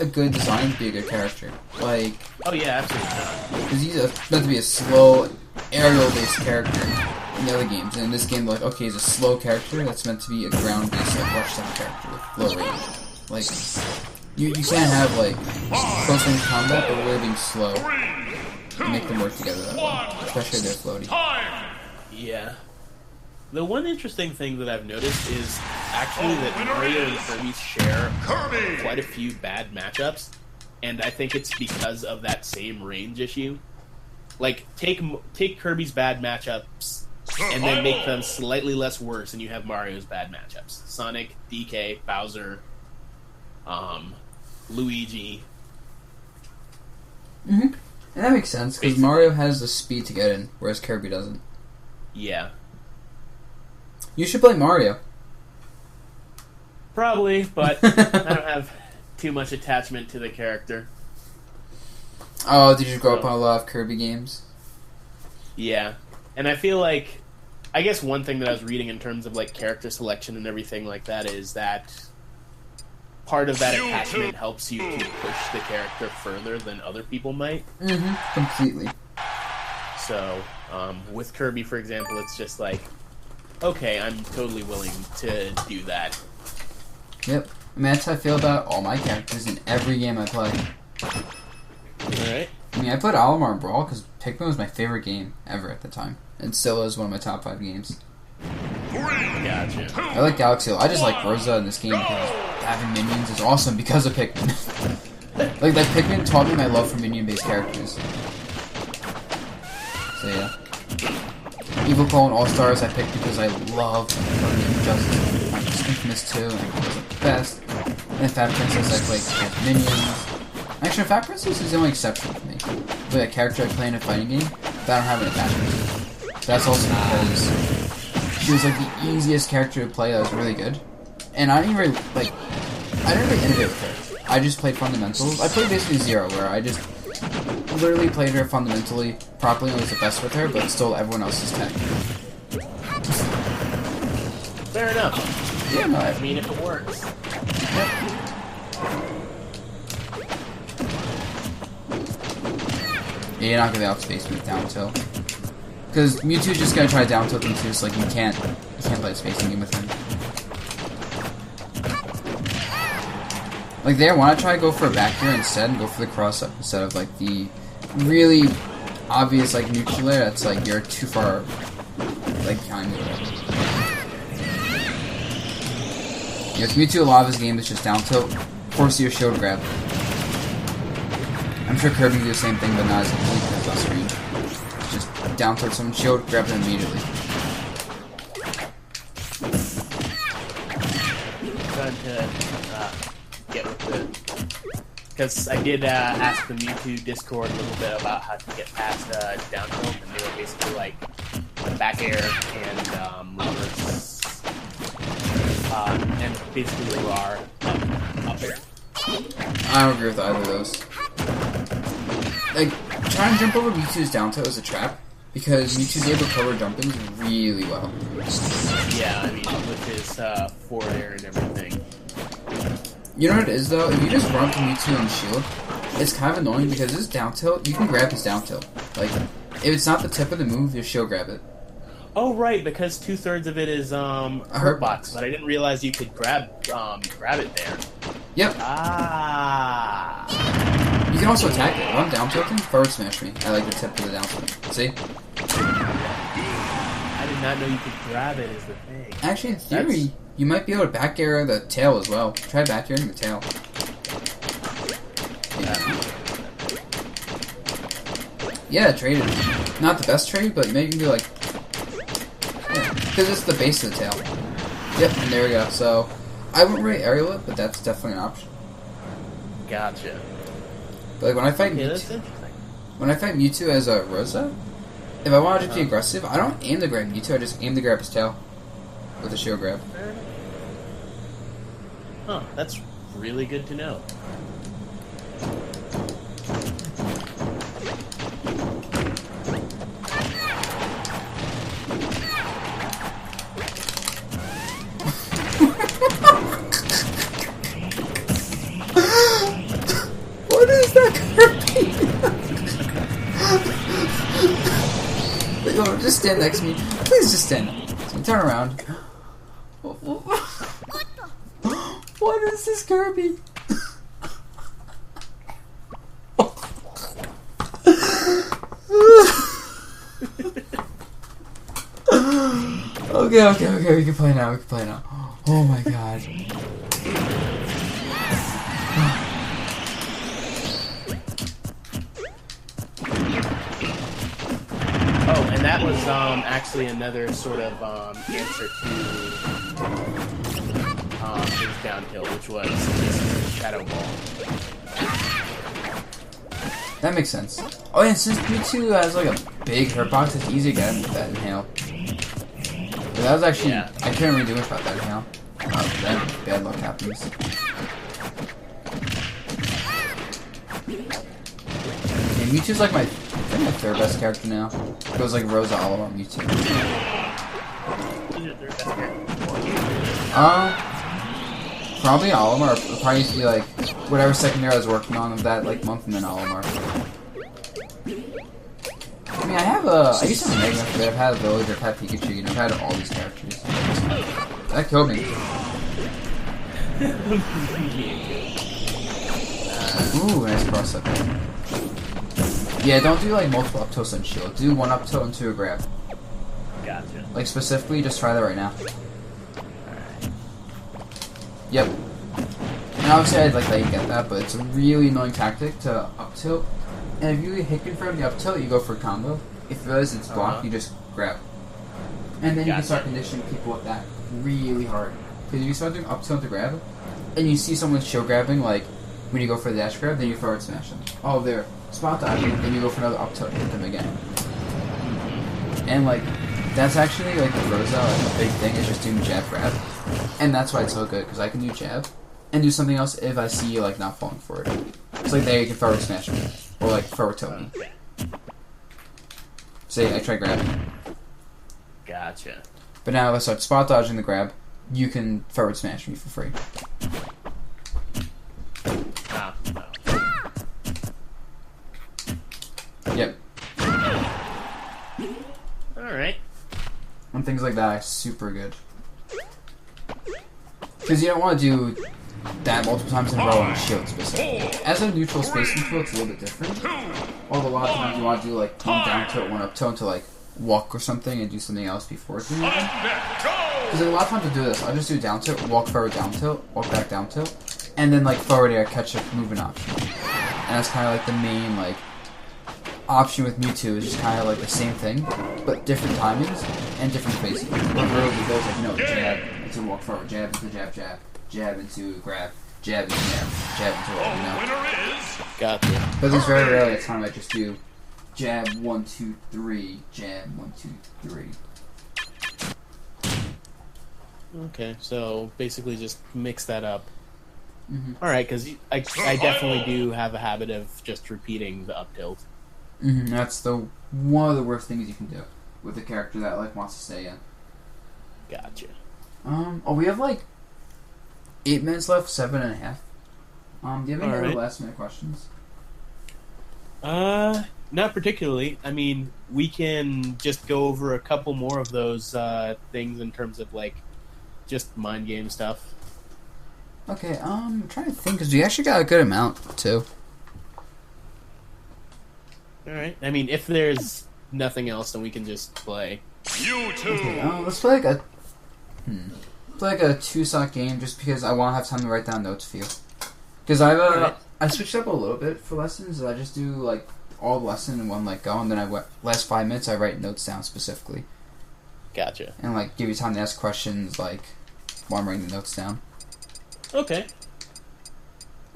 a good design to be a good character. Like, oh yeah, absolutely not. because he's meant to be a slow, aerial-based character in the other games. And in this game, like, okay, he's a slow character that's meant to be a ground-based, like, rush-down character with low range. Like, you can't have, like, close-range combat, but really being slow and make them work together that way, especially their floaty. Yeah. The one interesting thing that I've noticed is actually that Mario and Kirby share quite a few bad matchups, and I think it's because of that same range issue. Like, take Kirby's bad matchups and then make them slightly less worse, and you have Mario's bad matchups. Sonic, DK, Bowser, Luigi. And that makes sense, because Mario has the speed to get in, whereas Kirby doesn't. Yeah. You should play Mario. Probably, but I don't have too much attachment to the character. Oh, did you grow up on a lot of Kirby games? Yeah. And I feel like I guess one thing that I was reading in terms of like character selection and everything like that is that part of that attachment helps you to push the character further than other people might. Completely. So, with Kirby, for example, it's just like, okay, I'm totally willing to do that. Yep. I mean, that's how I feel about all my characters in every game I play. Alright. I mean, I put Olimar in Brawl because Pikmin was my favorite game ever at the time. And still is one of my top 5 games. Gotcha. I like Galaxy. I just like Rosa in this game because having minions is awesome because of Pikmin. like Pikmin taught me my love for minion-based characters. So yeah. Evil Clone All-Stars I picked because I love Justice. I'm just Infamous 2 and it was the best. And Fat Princess I played with minions. Actually, Fat Princess is the only exception for me. Like a character I play in a fighting game that I don't have an attachment to. That's also because she was like the easiest character to play that was really good. And I didn't really innovate with her. I just played fundamentals. I played basically Zero, where I just literally played her fundamentally properly and was the best with her, but stole everyone else's tech. Fair enough. Yeah, no, I mean, if it works. Yep. Yeah, you're not gonna outspace me with down tilt. Because Mewtwo's just gonna try down tilting too, so like you can't play a spacing game with him. Like there, why not try to go for a back air instead and go for the cross up instead of like the really obvious like neutral air that's like you're too far like behind me. Yeah, with Mewtwo, a lot of his game is just down tilt, force you a shield grab. I'm sure Kirby can do the same thing, but not as easily because less range. Just down tilt someone, shield, grab them immediately. Trying to get with the... Because I did ask the Mewtwo Discord a little bit about how to get past down tilt, and they were basically like back air and reverse, and basically they are up air. I don't agree with either of those. Like, trying to jump over Mewtwo's down tilt is a trap, because Mewtwo's able to cover jumpings really well. Yeah, I mean, with his forward air and everything. You know what it is, though? If you just run to Mewtwo and shield, it's kind of annoying because his down tilt, you can grab his down tilt. Like, if it's not the tip of the move, you shield grab it. Oh, right, because 2/3 of it is hurt box, but I didn't realize you could grab it there. Yep. Ah. You can also attack it. Run down tilting, forward smash me. I like the tip of the down tilt. See? I did not know you could grab it as the thing. Actually, in theory, you might be able to back air the tail as well. Try back airing the tail. Yeah, trade it. Not the best trade, but maybe you can do like... Yeah, because it's the base of the tail. Yep, and there we go. So, I wouldn't really aerial it, but that's definitely an option. Gotcha. But like when I fight Mewtwo as a Rosa, if I want to just be aggressive, I don't aim to grab Mewtwo, I just aim to grab his tail with a shield grab. Huh, that's really good to know. What is that Kirby? Yo, just stand next to me. Please just stand next to me. Turn around. What is this Kirby? Okay, we can play now, Oh my god. Oh, and that was actually another sort of answer to his down tilt, which was just Shadow Ball. That makes sense. Oh yeah, since Mewtwo has like a big hurt box, it's easy to get him with that inhale. But that was actually... Yeah. I couldn't really do much about that inhale. Then bad luck happens. And Mewtwo's like my think my third best character now. It goes like Rosa, Olimar, Mewtwo. Who's your third best character? Probably Olimar. It'll probably be like whatever secondary I was working on of that like month, and then Olimar. I mean, I used to have a Mega Man, but I've had a Village, I've had Pikachu, you know, I've had all these characters. That killed me. Ooh, nice cross up there. Yeah, don't do like multiple up tilts and shield. Do one up tilt into a grab. Gotcha. Like specifically, just try that right now. Yep. And obviously I'd like that you get that, but it's a really annoying tactic to up tilt. And if you hit confirm the up tilt, you go for a combo. If you realize it's blocked, you just grab. And then you can start conditioning people with that really hard. Because if you start doing up tilt to grab, and you see someone show grabbing, like when you go for the dash grab, then you forward smash them. Oh, they're spot dodging, then you go for another up tilt and hit them again. And like, that's actually like the Rosa, like a big thing is just doing jab grab. And that's why it's so good, because I can do jab and do something else if I see you like not falling for it. It's like there you can forward smash me. Or like forward tilt me. Say I try grabbing. Gotcha. But now if I start spot dodging the grab, you can forward smash me for free. No. Yep. Alright. And things like that are super good. Because you don't want to do that multiple times in a row on shield specifically. As a neutral space control, it's a little bit different. Although a lot of times you want to do like one down tilt, one up tilt to like walk or something and do something else before doing it. Because a lot of times to do this, I'll just do down tilt, walk forward down tilt, walk back down tilt, and then like forward air catch up movement option. And that's kind of like the main like option with Mewtwo is just kind of like the same thing, but different timings and different phases. Like Rosie goes like no jab into walk forward, jab into jab, jab, jab into grab, jab into jab, jab into all, you know. Gotcha. But there's very rarely a time I just do jab 1 2 3, jab 1 2 3. Okay, so basically just mix that up. Mm-hmm. Alright, because I definitely do have a habit of just repeating the up tilt. Mm-hmm. That's one of the worst things you can do with a character that like wants to stay in. Gotcha. Oh, we have like 8 minutes left, 7.5. Do you have any other Alright. last minute questions? Not particularly. I mean, we can just go over a couple more of those things in terms of like just mind game stuff. Okay, I'm trying to think because we actually got a good amount too. Alright. I mean, if there's nothing else, then we can just play. You too. Okay, let's play like a 2-shot game just because I want to have time to write down notes for you. Because I switched up a little bit for lessons. I just do like all the lesson in one like go, and then last 5 minutes I write notes down specifically. Gotcha. And like give you time to ask questions like while I'm writing the notes down. Okay.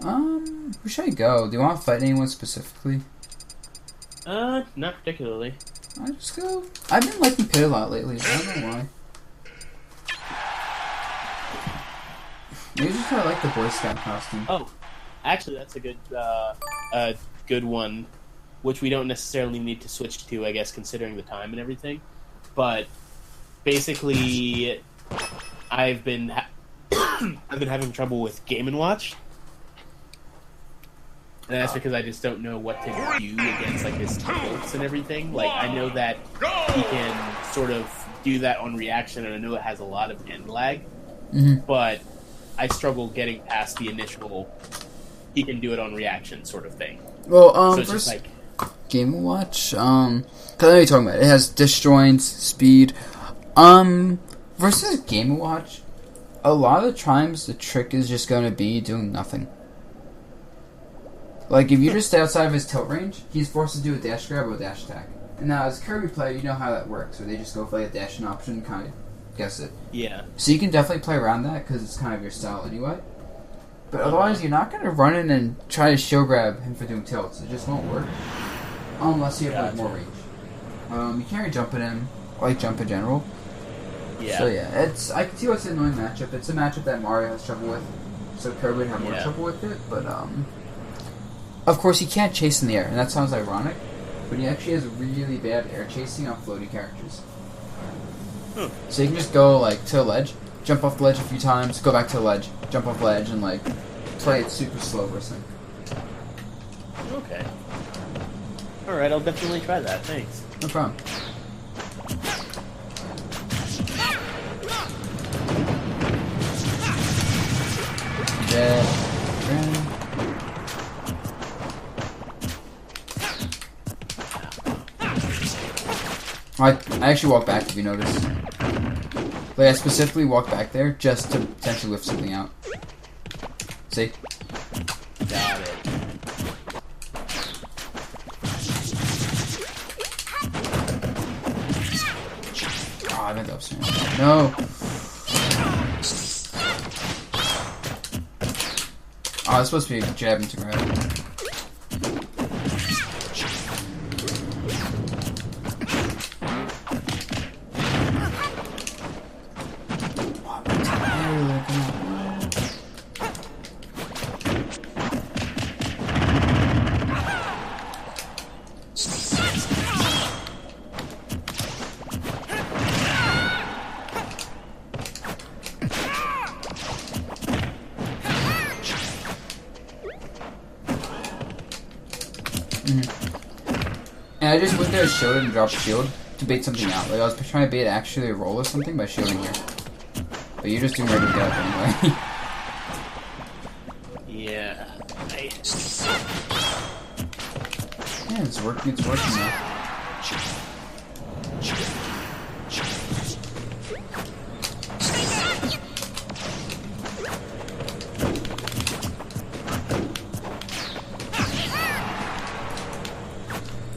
Who should I go? Do you want to fight anyone specifically? Not particularly. I just go. I've been liking Pit a lot lately. I don't know why. Maybe just I like the Boy Scout costume. Oh, actually, that's a good one, which we don't necessarily need to switch to, I guess, considering the time and everything. But basically, I've been having trouble with Game & Watch. And that's because I just don't know what to do against like his tilts and everything. Like I know that he can sort of do that on reaction, and I know it has a lot of end lag. Mm-hmm. But I struggle getting past the initial he can do it on reaction sort of thing. Well, so it's first just like Game & Watch, 'cause I know what you're talking about. It has disjoints, speed. Versus Game & Watch, a lot of the times the trick is just going to be doing nothing. Like, if you just stay outside of his tilt range, he's forced to do a dash grab or a dash attack. And now, as a Kirby player, you know how that works, where they just go for like a dashing option and kind of guess it. yeah. So you can definitely play around that, because it's kind of your style anyway. But otherwise, you're not going to run in and try to show grab him for doing tilts. It just won't work. Unless you have like more range. You can't really jump at him, or like jump in general. Yeah. So yeah, I can see what's an annoying matchup. It's a matchup that Mario has trouble with. So Kirby would have more trouble with it, but of course, he can't chase in the air, and that sounds ironic. but he actually has really bad air chasing on floaty characters. So you can just go like to a ledge, jump off the ledge a few times, go back to the ledge, jump off the ledge, and like play it super slow wrestling. Okay. Alright, I'll definitely try that. Thanks. No problem. Yeah. I actually walked back, if you notice. Like, I specifically walked back there just to potentially lift something out. See? Got it. Oh, I meant the upstairs. No! Oh, it's supposed to be a jab into grab. And I just went there, shielded, and dropped shield to bait something out. Like, I was trying to bait actually a roll or something by shielding here. But you're just doing regular get up anyway. Yeah. Yeah, it's working now.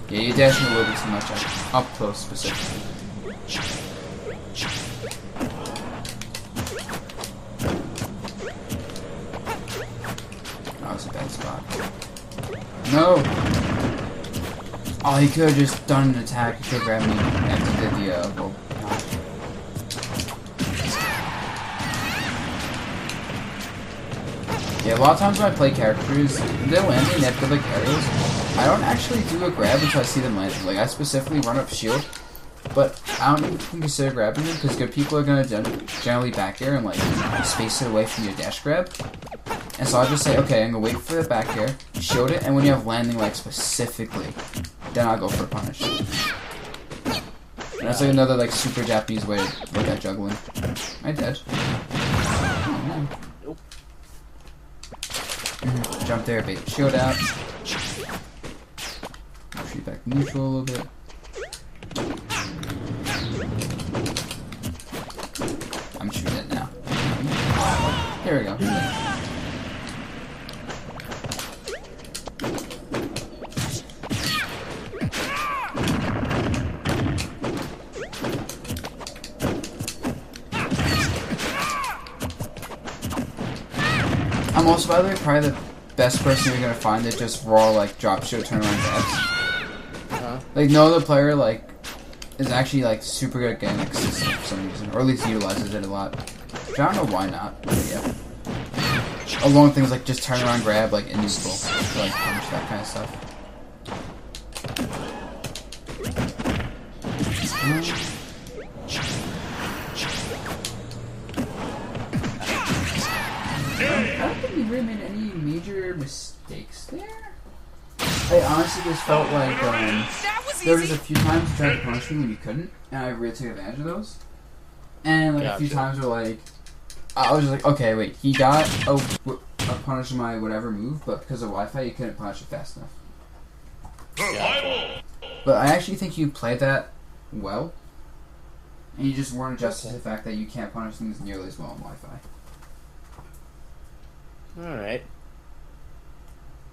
Yeah, you're dashing a little bit too much up close specifically. That was a bad spot. No! Oh, he could have just done an attack. He could have grabbed me after he did the, well, yeah, a lot of times when I play characters, they're landing, they have good, like, aerials. I don't actually do a grab until I see them landing. Like, I specifically run up shield, but I don't even consider grabbing them, because good people are going to generally back air and, like, space it away from your dash grab. And so I'll just say, okay, I'm going to wait for the back air, shield it, and when you have landing, like, specifically, then I'll go for a punish. And that's, like, another, like, super Japanese way to look at juggling. I did. Oh, man. Jump there, bait shield out. Shoot back neutral a little bit. I'm shooting it now. Here we go. I'm also, by the way, probably the best person you're gonna find that just raw, like, drop shield turnaround grabs. Like, no other player, like, is actually, like, super good at getting assists for some reason. Or at least utilizes it a lot. Which I don't know why not, but yeah. Along with things like just turn around grab, like, invincible. Like, punch, that kind of stuff. I don't think we really made any major mistakes there. I honestly just felt like there was a few times you tried to punish me when you couldn't, and I really took advantage of those. And like a few times where like I was just like, okay, wait, he got a punish my whatever move, but because of Wi-Fi, he couldn't punish it fast enough. But I actually think you played that well, and you just weren't adjusted to the fact that you can't punish things nearly as well on Wi-Fi. All right.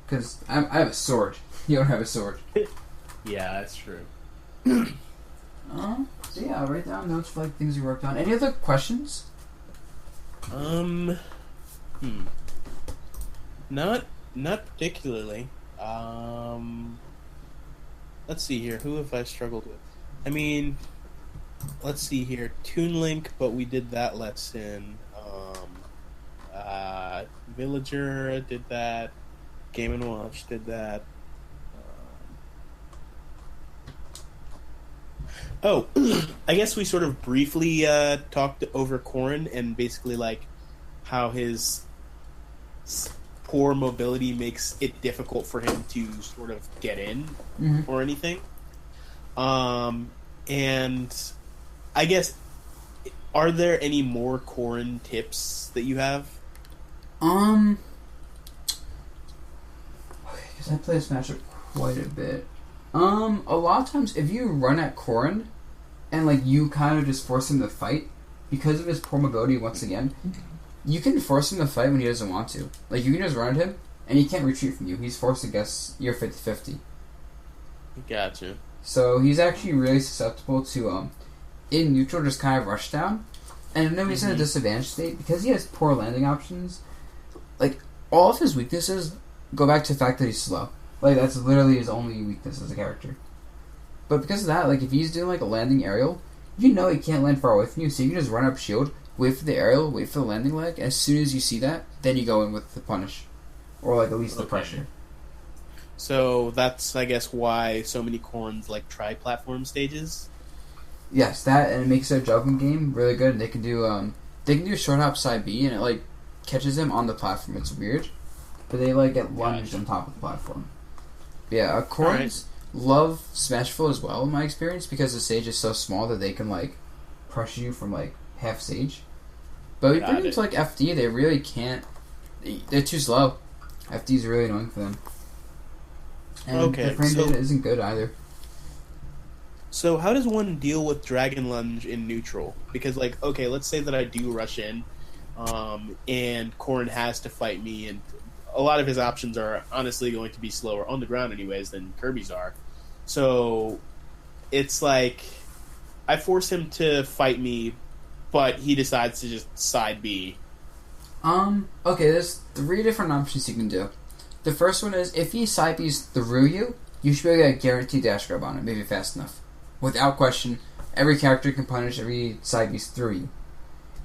Because I have a sword. You don't have a sword. Yeah, that's true. So yeah, I'll write down notes for like things you worked on. Any other questions? Not particularly. Let's see here. Who have I struggled with? I mean, let's see here. Toon Link, but we did that lesson. Villager did that. Game & Watch did that. Oh, I guess we sort of briefly talked over Corrin and basically like how his poor mobility makes it difficult for him to sort of get in or anything. And I guess, are there any more Corrin tips that you have? Okay, because I play this matchup quite a bit. A lot of times, if you run at Corrin and like you kind of just force him to fight because of his poor mobility, once again, you can force him to fight when he doesn't want to. Like, you can just run at him and he can't retreat from you. He's forced to guess you're 50-50. Gotcha. So he's actually really susceptible to in neutral just kind of rush down. And I know he's in a disadvantaged state because he has poor landing options. Like, all of his weaknesses go back to the fact that he's slow. Like, that's literally his only weakness as a character. But because of that, like, if he's doing, like, a landing aerial, you know he can't land far away from you, so you can just run up shield, wait for the aerial, wait for the landing leg, and as soon as you see that, then you go in with the punish. Or, like, at least the pressure. So that's, I guess, why so many Corrins, like, try platform stages? Yes, that, and it makes their juggling game really good, and they can do short hop side B, and it, like, catches them on the platform. It's weird. But they, like, get lunged on top of the platform. Yeah, Corrins love Smashville as well, in my experience, because the stage is so small that they can, like, pressure you from, like, half stage. But we bring them to, like, FD, they really can't. They're too slow. FD is really annoying for them. And the frame data isn't good either. So how does one deal with Dragon Lunge in neutral? Because, like, okay, let's say that I do rush in, and Corrin has to fight me, and a lot of his options are honestly going to be slower on the ground anyways than Kirby's are. So it's like I force him to fight me, but he decides to just side B. Okay, there's 3 different options you can do. The first one is, if he side B's through you, you should be able to get a guaranteed dash grab on him, maybe fast enough. Without question, every character can punish every side B's through you.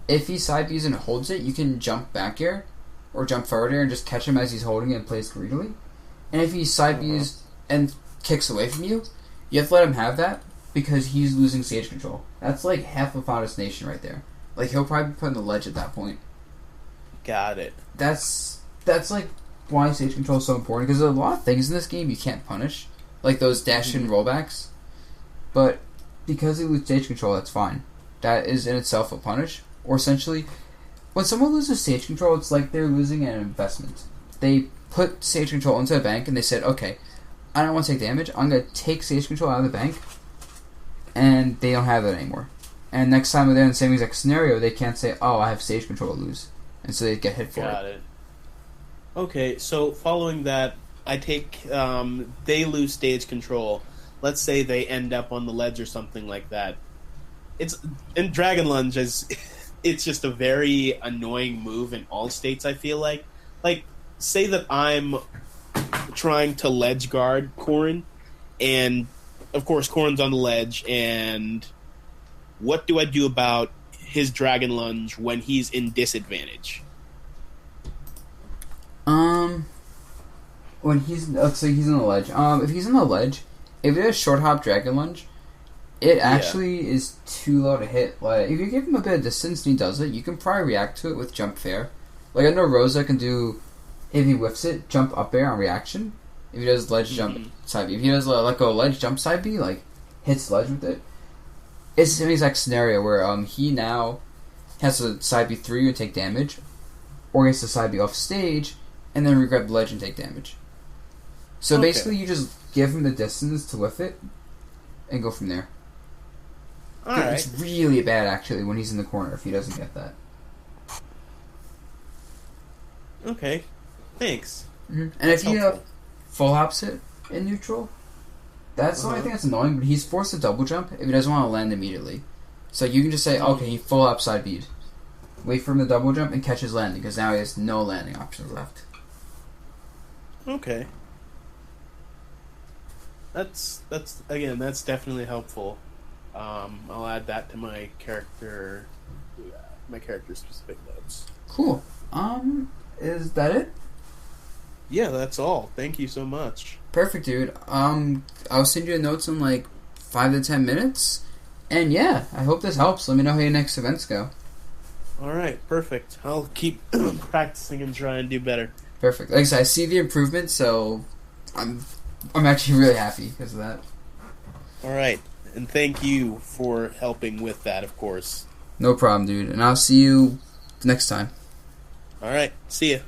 If he side B's and holds it, you can jump back air, or jump forward air and just catch him as he's holding it and plays greedily. And if he side B's and kicks away from you, you have to let him have that, because he's losing stage control. That's like half of Honest Nation right there. Like, he'll probably be put on the ledge at that point. Got it. That's like why stage control is so important, because there's a lot of things in this game you can't punish, like those dash in rollbacks. But because they lose stage control, that's fine. That is in itself a punish. Or essentially, when someone loses stage control, it's like they're losing an investment. They put stage control into a bank and they said, okay, I don't want to take damage, I'm going to take stage control out of the bank, and they don't have that anymore. And next time they're in the same exact scenario, they can't say, oh, I have stage control to lose. And so they get hit for it. Got it. Okay, so following that, I take, they lose stage control. Let's say they end up on the ledge or something like that. And Dragon Lunge is, it's just a very annoying move in all states, I feel like. Like, say that I'm trying to ledge guard Corrin, and of course Corrin's on the ledge, and what do I do about his Dragon Lunge when he's in disadvantage? When he's, let's say he's on the ledge. If he's on the ledge, if it is short hop Dragon Lunge, it actually is too low to hit. Like, if you give him a bit of distance and he does it, you can probably react to it with jump fair. Like, I know Rosa can do, if he whiffs it, jump up air on reaction. If he does ledge jump side B. If he does let go ledge jump side B, like, hits ledge with it, it's the same exact scenario where he now has to side B through and take damage, or he has to side B off stage, and then regrab the ledge and take damage. So basically you just give him the distance to whiff it, and go from there. It's really bad, actually, when he's in the corner if he doesn't get that. Okay, thanks. And if he full hops it in neutral, that's the only thing that's annoying, but he's forced to double jump if he doesn't want to land immediately. So you can just say, okay, he full hop side bead. Wait for him to double jump and catch his landing, because now he has no landing options left. Okay. That's definitely helpful. I'll add that to my character specific notes. Cool. Is that it? Yeah, that's all. Thank you so much. Perfect, dude. I'll send you the notes in like 5 to 10 minutes, And yeah, I hope this helps. Let me know how your next events go. All right, perfect. I'll keep practicing and try and do better. Perfect. Like I said, I see the improvement, so I'm actually really happy because of that. All right, and thank you for helping with that, of course. No problem, dude. And I'll see you next time. All right, see ya.